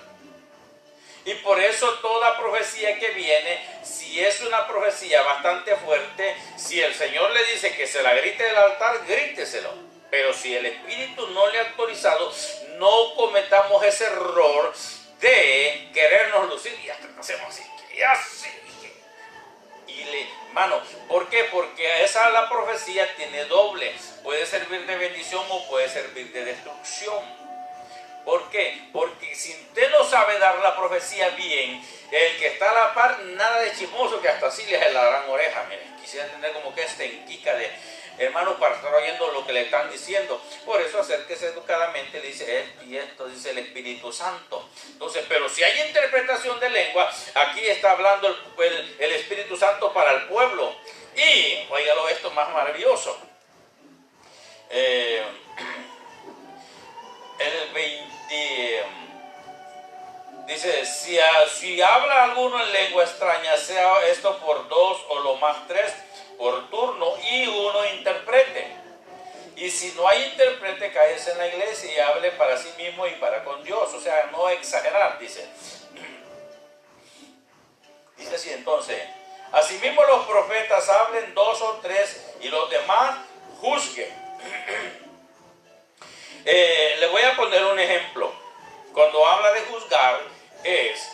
Y por eso toda profecía que viene, si es una profecía bastante fuerte, si el Señor le dice que se la grite del altar, gríteselo. Pero si el Espíritu no le ha autorizado, no cometamos ese error de querernos lucir y hasta hacemos así, y así. Hermano, ¿por qué? Porque esa la profecía tiene doble. Puede servir de bendición o puede servir de destrucción. ¿Por qué? Porque si usted no sabe dar la profecía bien, el que está a la par, nada de chismoso, que hasta así le da la gran oreja. Mire, quisiera tener como que esta enquica hermano, para estar oyendo lo que le están diciendo. Por eso acérquese educadamente, le dice esto y esto, dice el Espíritu Santo. Entonces, pero si hay interpretación de lengua, aquí está hablando el Espíritu Santo para el pueblo. Y, óigalo esto más maravilloso. El 20... Dice, si habla alguno en lengua extraña, sea esto por 2 o lo más 3 por turno y uno interprete. Y si no hay intérprete, cállese en la iglesia y hable para sí mismo y para con Dios. O sea, no exagerar, dice. Dice así entonces, asimismo los profetas hablen 2 o 3 y los demás juzguen. Le voy a poner un ejemplo. Cuando habla de juzgar, es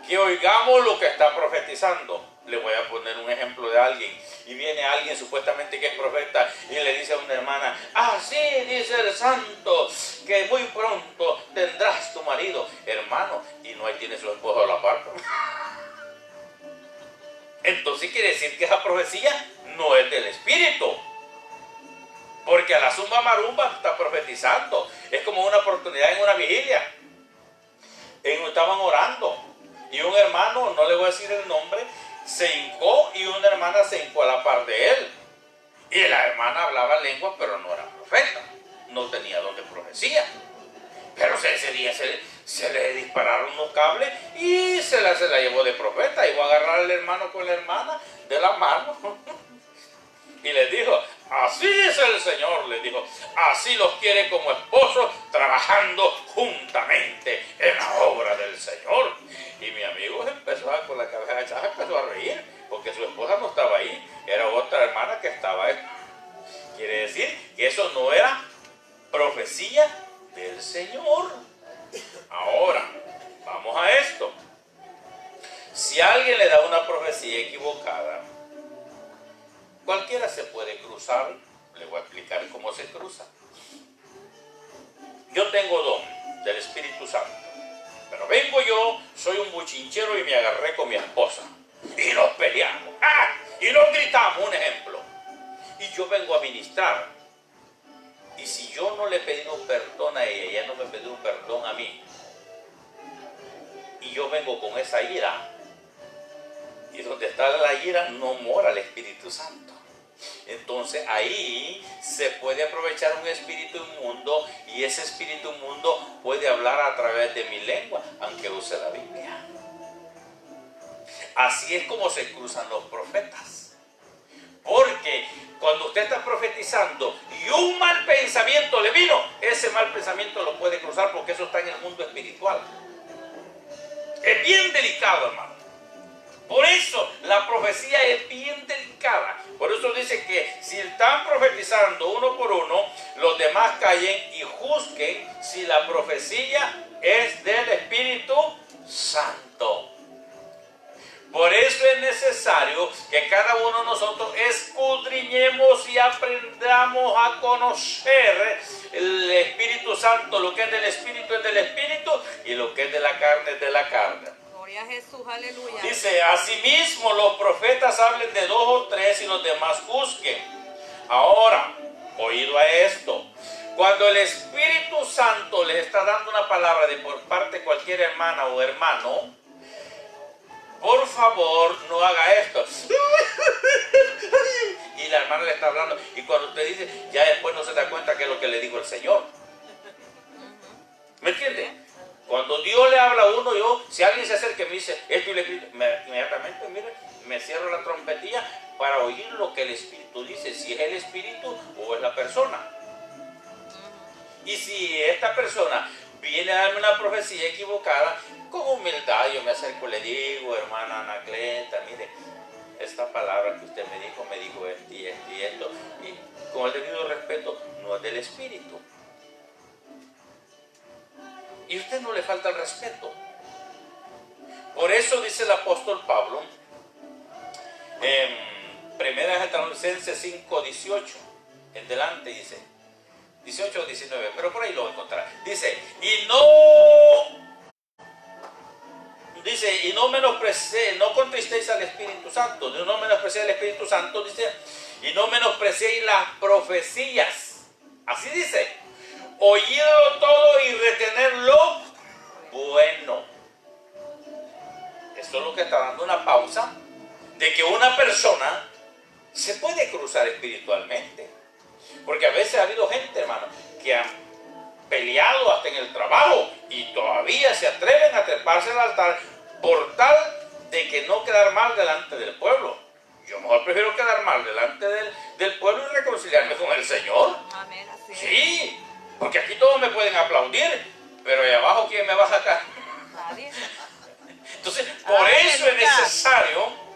que oigamos lo que está profetizando. Le voy a poner un ejemplo de alguien. Y viene alguien supuestamente que es profeta y le dice a una hermana, así dice el santo, que muy pronto tendrás tu marido. Hermano, y no ahí tiene su esposo a la par. Entonces quiere decir que esa profecía no es del Espíritu. Porque a la zumba marumba está profetizando. Es como una oportunidad en una vigilia. Estaban orando y un hermano, no le voy a decir el nombre, se hincó y una hermana se hincó a la par de él. Y la hermana hablaba lengua, pero no era profeta. No tenía don de profecía. Pero ese día se le dispararon los cables y se la llevó de profeta. Iba a agarrar al hermano con la hermana de la mano. Y les dijo, así dice el Señor, les dijo, así los quiere como esposos trabajando juntamente en la obra del Señor. Y mi amigo empezó con la cabeza echada, empezó a reír, porque su esposa no estaba ahí, era otra hermana que estaba ahí. Quiere decir que eso no era profecía del Señor. Ahora, vamos a esto. Si alguien le da una profecía equivocada, cualquiera se puede cruzar. Le voy a explicar cómo se cruza. Yo tengo don del Espíritu Santo, pero vengo yo, soy un buchinchero y me agarré con mi esposa y nos peleamos, y nos gritamos, un ejemplo, y yo vengo a ministrar, y si yo no le he pedido perdón a ella no me ha pedido perdón a mí, y yo vengo con esa ira, y donde está la ira no mora el Espíritu Santo. Entonces ahí se puede aprovechar un espíritu inmundo y ese espíritu inmundo puede hablar a través de mi lengua, aunque use la Biblia. Así es como se cruzan los profetas. Porque cuando usted está profetizando y un mal pensamiento le vino, ese mal pensamiento lo puede cruzar porque eso está en el mundo espiritual. Es bien delicado, hermano. Por eso la profecía es bien delicada. Por eso dice que si están profetizando uno por uno, los demás callen y juzguen si la profecía es del Espíritu Santo. Por eso es necesario que cada uno de nosotros escudriñemos y aprendamos a conocer el Espíritu Santo. Lo que es del Espíritu es del Espíritu y lo que es de la carne es de la carne. Gloria a Jesús, aleluya. Dice, asimismo los profetas hablen de 2 o 3 y los demás juzguen. Ahora, oído a esto. Cuando el Espíritu Santo les está dando una palabra de por parte de cualquier hermana o hermano, por favor, no haga esto. Y la hermana le está hablando. Y cuando usted dice, ya después no se da cuenta que es lo que le dijo el Señor. ¿Me entiende? Cuando Dios le habla a uno, si alguien se acerca y me dice esto y le grito, inmediatamente, mire, me cierro la trompetilla para oír lo que el Espíritu dice, si es el Espíritu o es la persona. Y si esta persona viene a darme una profecía equivocada, con humildad yo me acerco y le digo, hermana Anacleta, mire, esta palabra que usted me dijo esto y esto y esto, y con el debido respeto, no es del Espíritu. Y usted no le falta el respeto. Por eso dice el apóstol Pablo en 1 Tesalonicenses 5:18 en delante, dice 18 o 19, pero por ahí lo voy a encontrar. Dice, y no contristéis al Espíritu Santo, no menosprecéis al Espíritu Santo, dice, y no menospreciéis las profecías. Así dice, oídlo todo y retenerlo bueno. Esto es lo que está dando una pausa de que una persona se puede cruzar espiritualmente. Porque a veces ha habido gente, hermano, que han peleado hasta en el trabajo y todavía se atreven a treparse al altar por tal de que no quedar mal delante del pueblo. Yo mejor prefiero quedar mal delante del pueblo y reconciliarme con el Señor. Amén, así es. Sí, porque aquí todos me pueden aplaudir, pero ahí abajo ¿quién me va a sacar? Nadie. Entonces, por eso es necesario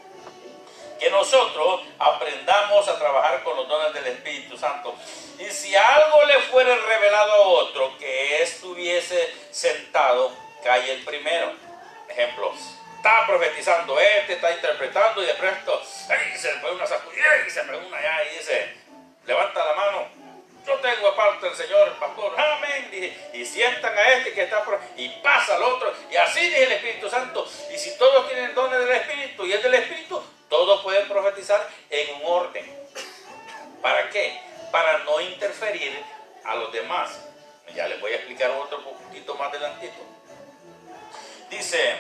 que nosotros aprendamos a trabajar con los dones del Espíritu Santo. Y si algo le fuera revelado a otro que estuviese sentado, cae el primero. Ejemplo, está profetizando está interpretando y de pronto se le pone una sacudida y se pone una allá y dice, levanta la mano, yo tengo aparte del Señor, el pastor, amén, y sientan a este que está y pasa al otro, y así dice el Espíritu Santo. Y si todos tienen dones del Espíritu y es del Espíritu, todos pueden profetizar en un orden. ¿Para qué? Para no interferir a los demás. Ya les voy a explicar otro poquito más adelantito. Dice,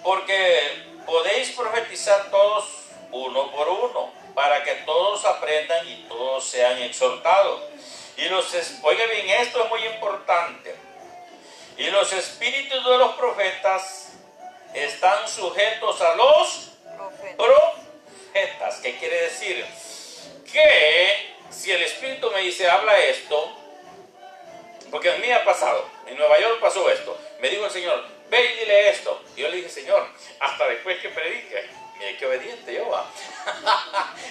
porque podéis profetizar todos uno por uno, para que todos aprendan y todos sean exhortados. Oigan bien, esto es muy importante. Y los espíritus de los profetas están sujetos a los profetas. ¿Qué quiere decir? Que si el Espíritu me dice, habla esto, porque a mí ha pasado, en Nueva York pasó esto, me dijo el Señor, ve y dile esto. Y yo le dije, Señor, hasta después que predique. Mire qué obediente yo va.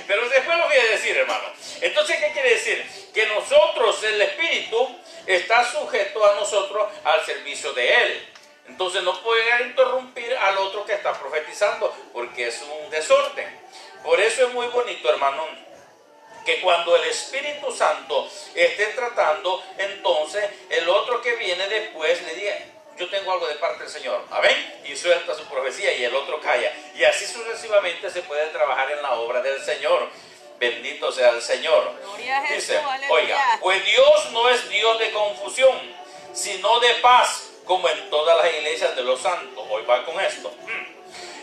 Pero después lo voy a decir, hermano. Entonces, ¿qué quiere decir? Que nosotros, el Espíritu, está sujeto a nosotros al servicio de Él. Entonces no puede interrumpir al otro que está profetizando, porque es un desorden. Por eso es muy bonito, hermano, que cuando el Espíritu Santo esté tratando, entonces el otro que viene después le diga, yo tengo algo de parte del Señor, amén, y suelta su profecía y el otro calla. Y así sucesivamente se puede trabajar en la obra del Señor. Bendito sea el Señor. Gloria a Jesús, Dice, aleluya. oiga, pues Dios no es Dios de confusión, sino de paz, como en todas las iglesias de los santos. Hoy va con esto.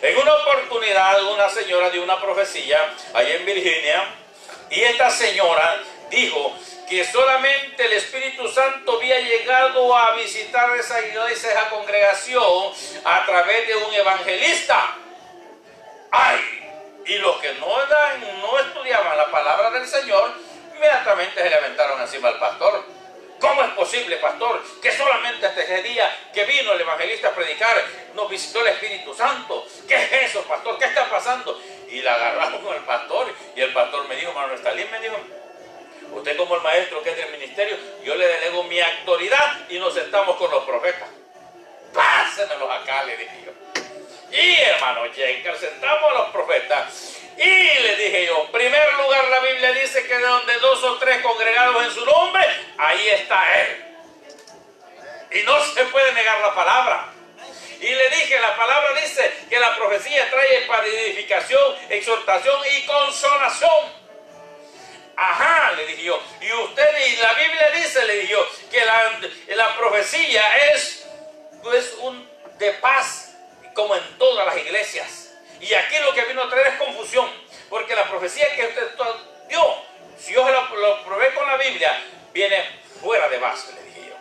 En una oportunidad, una señora dio una profecía allá en Virginia, y esta señora dijo que solamente el Espíritu Santo había llegado a visitar esa iglesia, esa congregación, a través de un evangelista. ¡Ay! Y los que no estudiaban la palabra del Señor, inmediatamente se le aventaron encima al pastor. ¿Cómo es posible, pastor, que solamente hasta ese día que vino el evangelista a predicar nos visitó el Espíritu Santo? ¿Qué es eso, pastor? ¿Qué está pasando? Y la agarraron con el pastor, y el pastor me dijo, hermano Stalin, me dijo, usted como el maestro que es del ministerio, yo le delego mi autoridad y nos sentamos con los profetas. Pásenmelos acá, le dije yo. Y hermano Jenker, sentamos a los profetas. Y le dije yo, en primer lugar la Biblia dice que de donde 2 o 3 congregados en su nombre, ahí está Él. Y no se puede negar la palabra. Y le dije, la palabra dice que la profecía trae para edificación, exhortación y consolación. Ajá, le dije yo. Y la Biblia dice, le dije yo, que la profecía es de paz, como en todas las iglesias. Y aquí lo que vino a traer es confusión, porque la profecía que usted dio, si yo lo probé con la Biblia, viene fuera de base, le dije yo.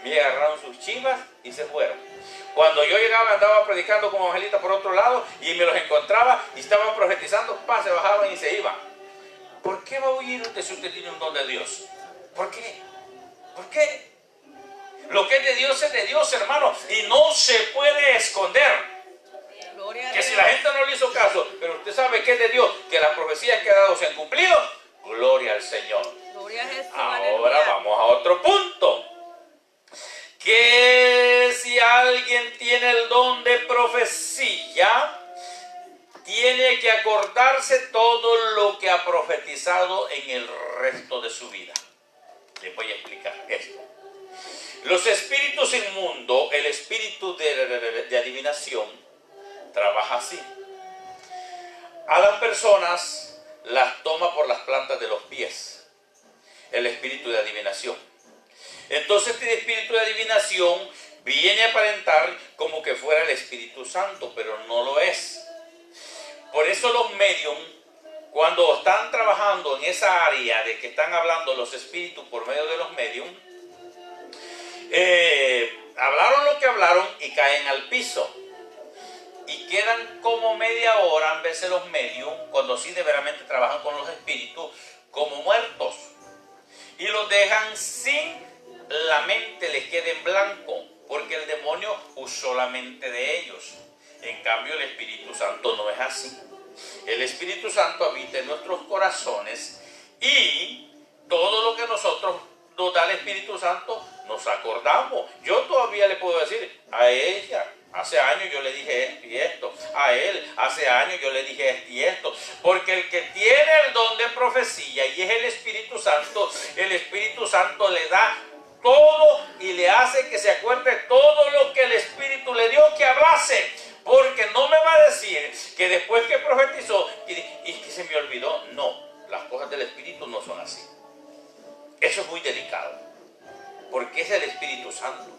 Me agarraron sus chivas y se fueron. Cuando yo llegaba, andaba predicando como evangelista por otro lado y me los encontraba y estaban profetizando, se bajaban y se iban. ¿Por qué va a huir usted si usted tiene un don de Dios? ¿Por qué? ¿Por qué? Lo que es de Dios, hermano, y no se puede esconder. Que si la gente no le hizo caso, pero usted sabe que es de Dios, que las profecías que ha dado se han cumplido, gloria al Señor. Gloria a Jesús, Ahora aleluya. vamos a otro punto. Que si alguien tiene el don de profecía, tiene que acordarse todo lo que ha profetizado en el resto de su vida. Les voy a explicar esto. Los espíritus inmundos, el espíritu de adivinación, trabaja así. A las personas las toma por las plantas de los pies, el espíritu de adivinación. Entonces este espíritu de adivinación viene a aparentar como que fuera el Espíritu Santo, pero no lo es. Por eso los medium, cuando están trabajando en esa área de que están hablando los espíritus por medio de los medium, hablaron lo que hablaron y caen al piso. Y quedan como media hora, a veces los medium, cuando sí de veramente trabajan con los espíritus, como muertos. Y los dejan sin la mente, les queda en blanco, porque el demonio usó la mente de ellos. En cambio, el Espíritu Santo no es así. El Espíritu Santo habita en nuestros corazones y todo lo que nosotros nos da el Espíritu Santo nos acordamos. Yo todavía le puedo decir a ella, hace años yo le dije esto y esto, a él hace años yo le dije esto y esto, porque el que tiene el don de profecía y es el Espíritu Santo le da todo y le hace que se acuerde todo lo que el Espíritu le dio que hablase, porque no me va a decir que después que profetizó y que se me olvidó. No, las cosas del Espíritu no son así. Eso es muy delicado, porque es el Espíritu Santo.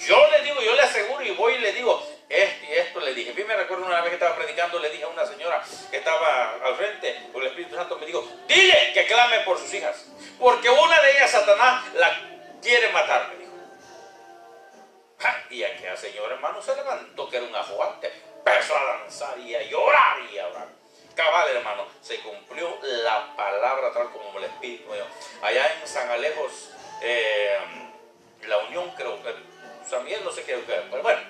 Yo le digo, yo le aseguro y voy y le digo esto y esto le dije. A mí me recuerdo una vez que estaba predicando, le dije a una señora que estaba al frente, por el Espíritu Santo me dijo, dile que clame por sus hijas, porque una de ellas Satanás la quiere matar, me dijo. Y aquella señora, hermano, se levantó, que era un ajuante, empezó a danzar y a llorar y a llorar. Cabal, hermano, se cumplió la palabra tal como el Espíritu me dio. Allá en San Alejos, la Unión, creo que San Miguel, no sé qué, pero bueno,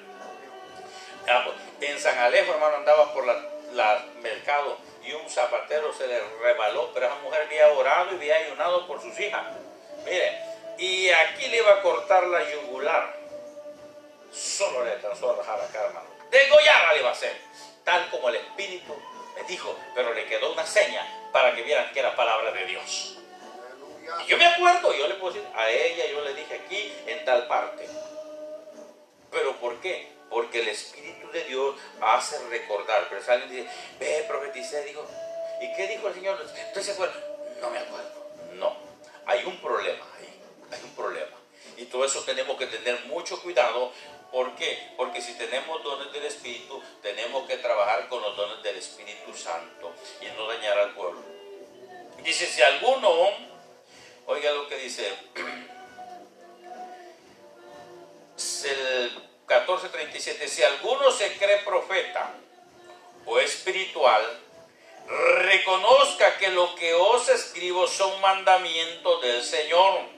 en San Alejo, hermano, andaba por la mercado y un zapatero se le rebaló, pero esa mujer había orado y había ayunado por sus hijas. Mire, y aquí le iba a cortar la yugular, solo le alcanzó a rajar acá, hermano. Degollarla le iba a hacer, tal como el Espíritu me dijo, pero le quedó una seña para que vieran que era palabra de Dios. Y yo me acuerdo, yo le puedo decir, a ella yo le dije aquí en tal parte. ¿Pero por qué? Porque el Espíritu de Dios hace recordar. Pero si alguien dice, ve, profeticé, dijo, ¿y qué dijo el Señor? ¿Usted se acuerda? No me acuerdo. No, hay un problema ahí, hay un problema. Y todo eso tenemos que tener mucho cuidado. ¿Por qué? Porque si tenemos dones del Espíritu, tenemos que trabajar con los dones del Espíritu Santo y no dañar al pueblo. Dice, si alguno, oiga lo que dice, el 14:37, si alguno se cree profeta o espiritual, reconozca que lo que os escribo son mandamientos del Señor.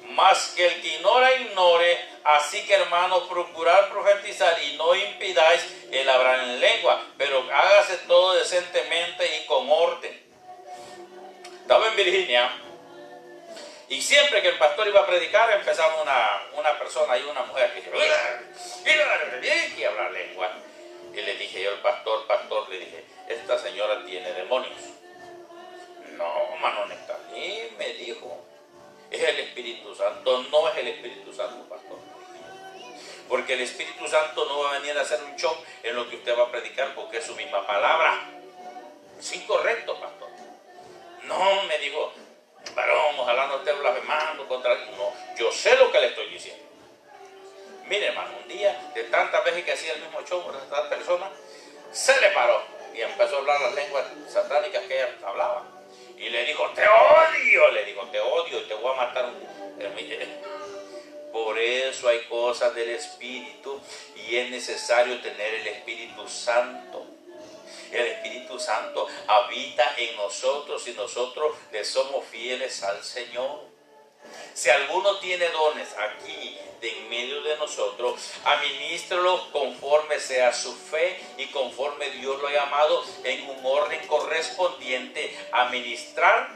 Mas que el que ignora, ignore. Así que, hermanos, procurad profetizar y no impidáis el hablar en lengua, pero hágase todo decentemente y con orden. Estaba en Virginia y siempre que el pastor iba a predicar empezaba una persona y una mujer que decía y hablar lengua. Y le dije yo al pastor, le dije, esta señora tiene demonios. No, mano Nectalí, me dijo, es el Espíritu Santo. No es el Espíritu Santo, pastor. Porque el Espíritu Santo no va a venir a hacer un shock en lo que usted va a predicar, porque es su misma palabra. Es incorrecto, pastor. No, me dijo, varón, ojalá no esté blasfemando contra... No, yo sé lo que le estoy diciendo. Mire, hermano, un día, de tantas veces que hacía el mismo show con esta persona, se le paró y empezó a hablar las lenguas satánicas que ella hablaba. Y le dijo, te odio y te voy a matar. Por eso hay cosas del Espíritu y es necesario tener el Espíritu Santo. El Espíritu Santo habita en nosotros y nosotros le somos fieles al Señor. Si alguno tiene dones aquí en medio de nosotros, administralo conforme sea su fe y conforme Dios lo ha llamado en un orden correspondiente a ministrar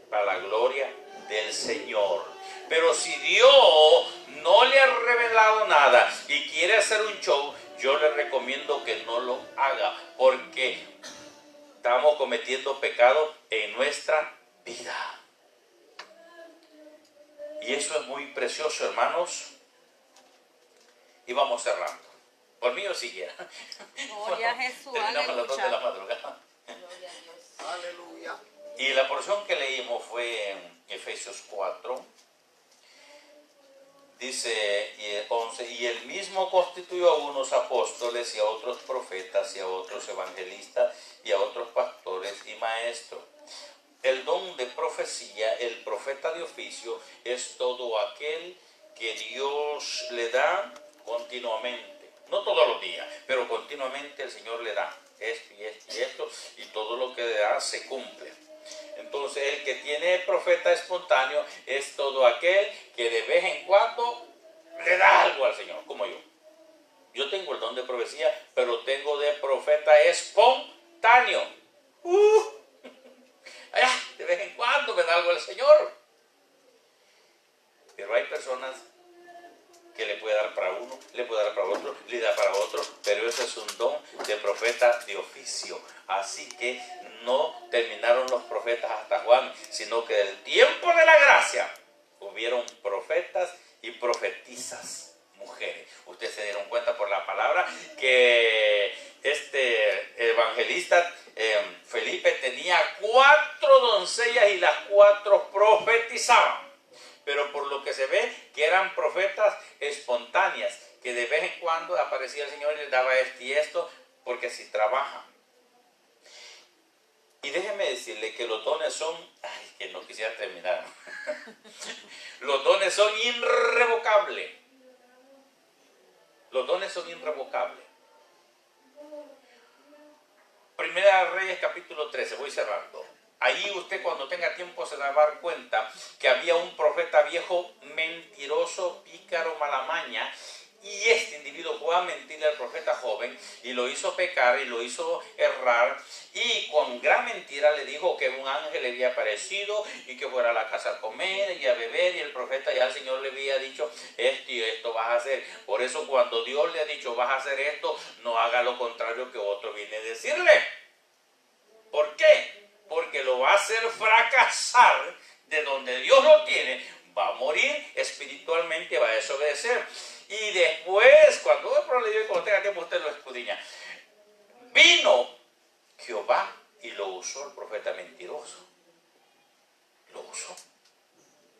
para la gloria del Señor. Pero si Dios no le ha revelado nada y quiere hacer un show, yo le recomiendo que no lo haga, porque estamos cometiendo pecado en nuestra vida. Y eso es muy precioso, hermanos. Y vamos cerrando. Por mí o siguiera. Gloria a Jesús, Terminamos a las 2 de la aleluya. madrugada. porción que leímos fue en Efesios 4, dice y 11, y él mismo constituyó a unos apóstoles y a otros profetas y a otros evangelistas y a otros pastores y maestros. El don de profecía, el profeta de oficio, es todo aquel que Dios le da continuamente. No todos los días, pero continuamente el Señor le da esto y esto y esto, y todo lo que le da se cumple. Entonces el que tiene profeta espontáneo es todo aquel que de vez en cuando le da algo al Señor, como yo. Yo tengo el don de profecía, pero tengo de profeta espontáneo. De vez en cuando me da algo al Señor. Pero hay personas que le puede dar para uno, le puede dar para otro, le da para otro, pero ese es un don de profeta de oficio. Así que no terminaron los profetas hasta Juan, sino que del tiempo de la gracia hubieron profetas y profetisas mujeres. Ustedes se dieron cuenta por la palabra que este evangelista Felipe tenía 4 doncellas y las 4 profetizaban. Pero por lo que se ve que eran profetas espontáneas, que de vez en cuando aparecía el Señor y les daba esto y esto, porque así trabajan. Y déjeme decirle que los dones son, que no quisiera terminar, los dones son irrevocables. Los dones son irrevocables. Primera de Reyes capítulo 13, voy cerrando. Ahí usted cuando tenga tiempo se va a dar cuenta que había un profeta viejo mentiroso, pícaro, malamaña, y este individuo fue a mentirle al profeta joven y lo hizo pecar y lo hizo errar, y con gran mentira le dijo que un ángel le había aparecido y que fuera a la casa a comer y a beber, y el profeta ya al Señor le había dicho esto y esto vas a hacer. Por eso cuando Dios le ha dicho vas a hacer esto, no haga lo contrario que otro viene a decirle. ¿Por qué? Porque lo va a hacer fracasar de donde Dios lo tiene, va a morir espiritualmente, va a desobedecer. Y después, cuando tenga tiempo usted lo escudriña, vino Jehová y lo usó el profeta mentiroso. Lo usó.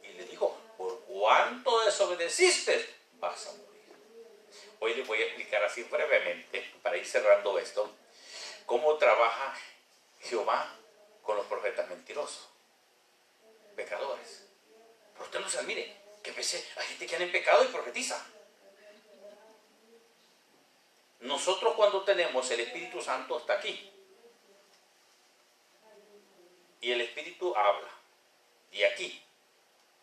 Y le dijo, por cuánto desobedeciste, vas a morir. Hoy les voy a explicar así brevemente, para ir cerrando esto, cómo trabaja Jehová con los profetas mentirosos, pecadores. Pero usted no se admire, que a veces hay gente que anda en pecado y profetiza. Nosotros cuando tenemos el Espíritu Santo está aquí. Y el Espíritu habla. Y aquí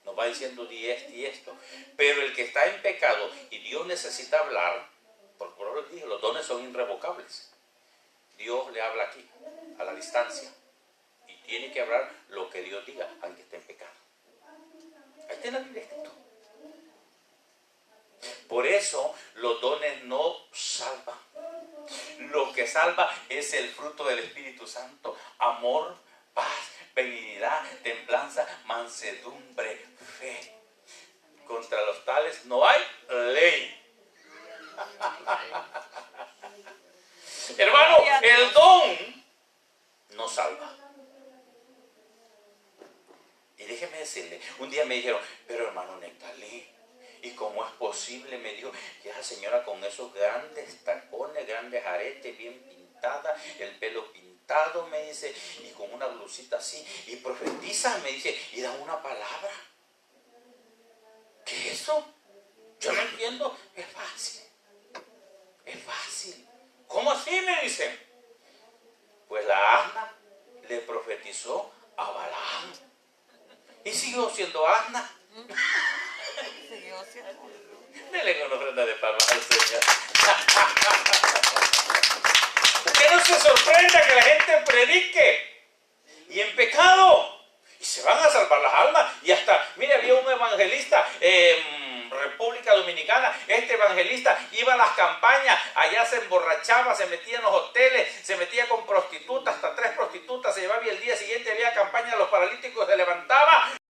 nos va diciendo di esto y esto. Pero el que está en pecado y Dios necesita hablar, por lo que dije, los dones son irrevocables. Dios le habla aquí, a la distancia. Y tiene que hablar lo que Dios diga, aunque esté en pecado. Ahí está en la Biblia escrito. Por eso los dones no salvan. Lo que salva es el fruto del Espíritu Santo. Amor, paz, benignidad, templanza, mansedumbre, fe. Contra los tales no hay ley. Hermano, el don no salva. Y déjeme decirle, un día me dijeron, pero hermano Nectalí, ¿y cómo es posible? Me dijo, que esa señora con esos grandes tacones, grandes aretes, bien pintada, el pelo pintado, me dice, y con una blusita así, y profetiza, me dice, y da una palabra. ¿Qué es eso? Yo no entiendo. Es fácil. Es fácil. ¿Cómo así? Me dicen. Pues la asna le profetizó a Balaam. Y siguió siendo asna. Siguió siendo. Dele con ofrenda de palmas al Señor. Usted no se sorprenda que la gente predique y en pecado y se van a salvar las almas. Y hasta, mire, había un evangelista en República Dominicana. Este evangelista iba a las campañas, allá se emborrachaba, se metía en los hoteles, se metía con prostitutas,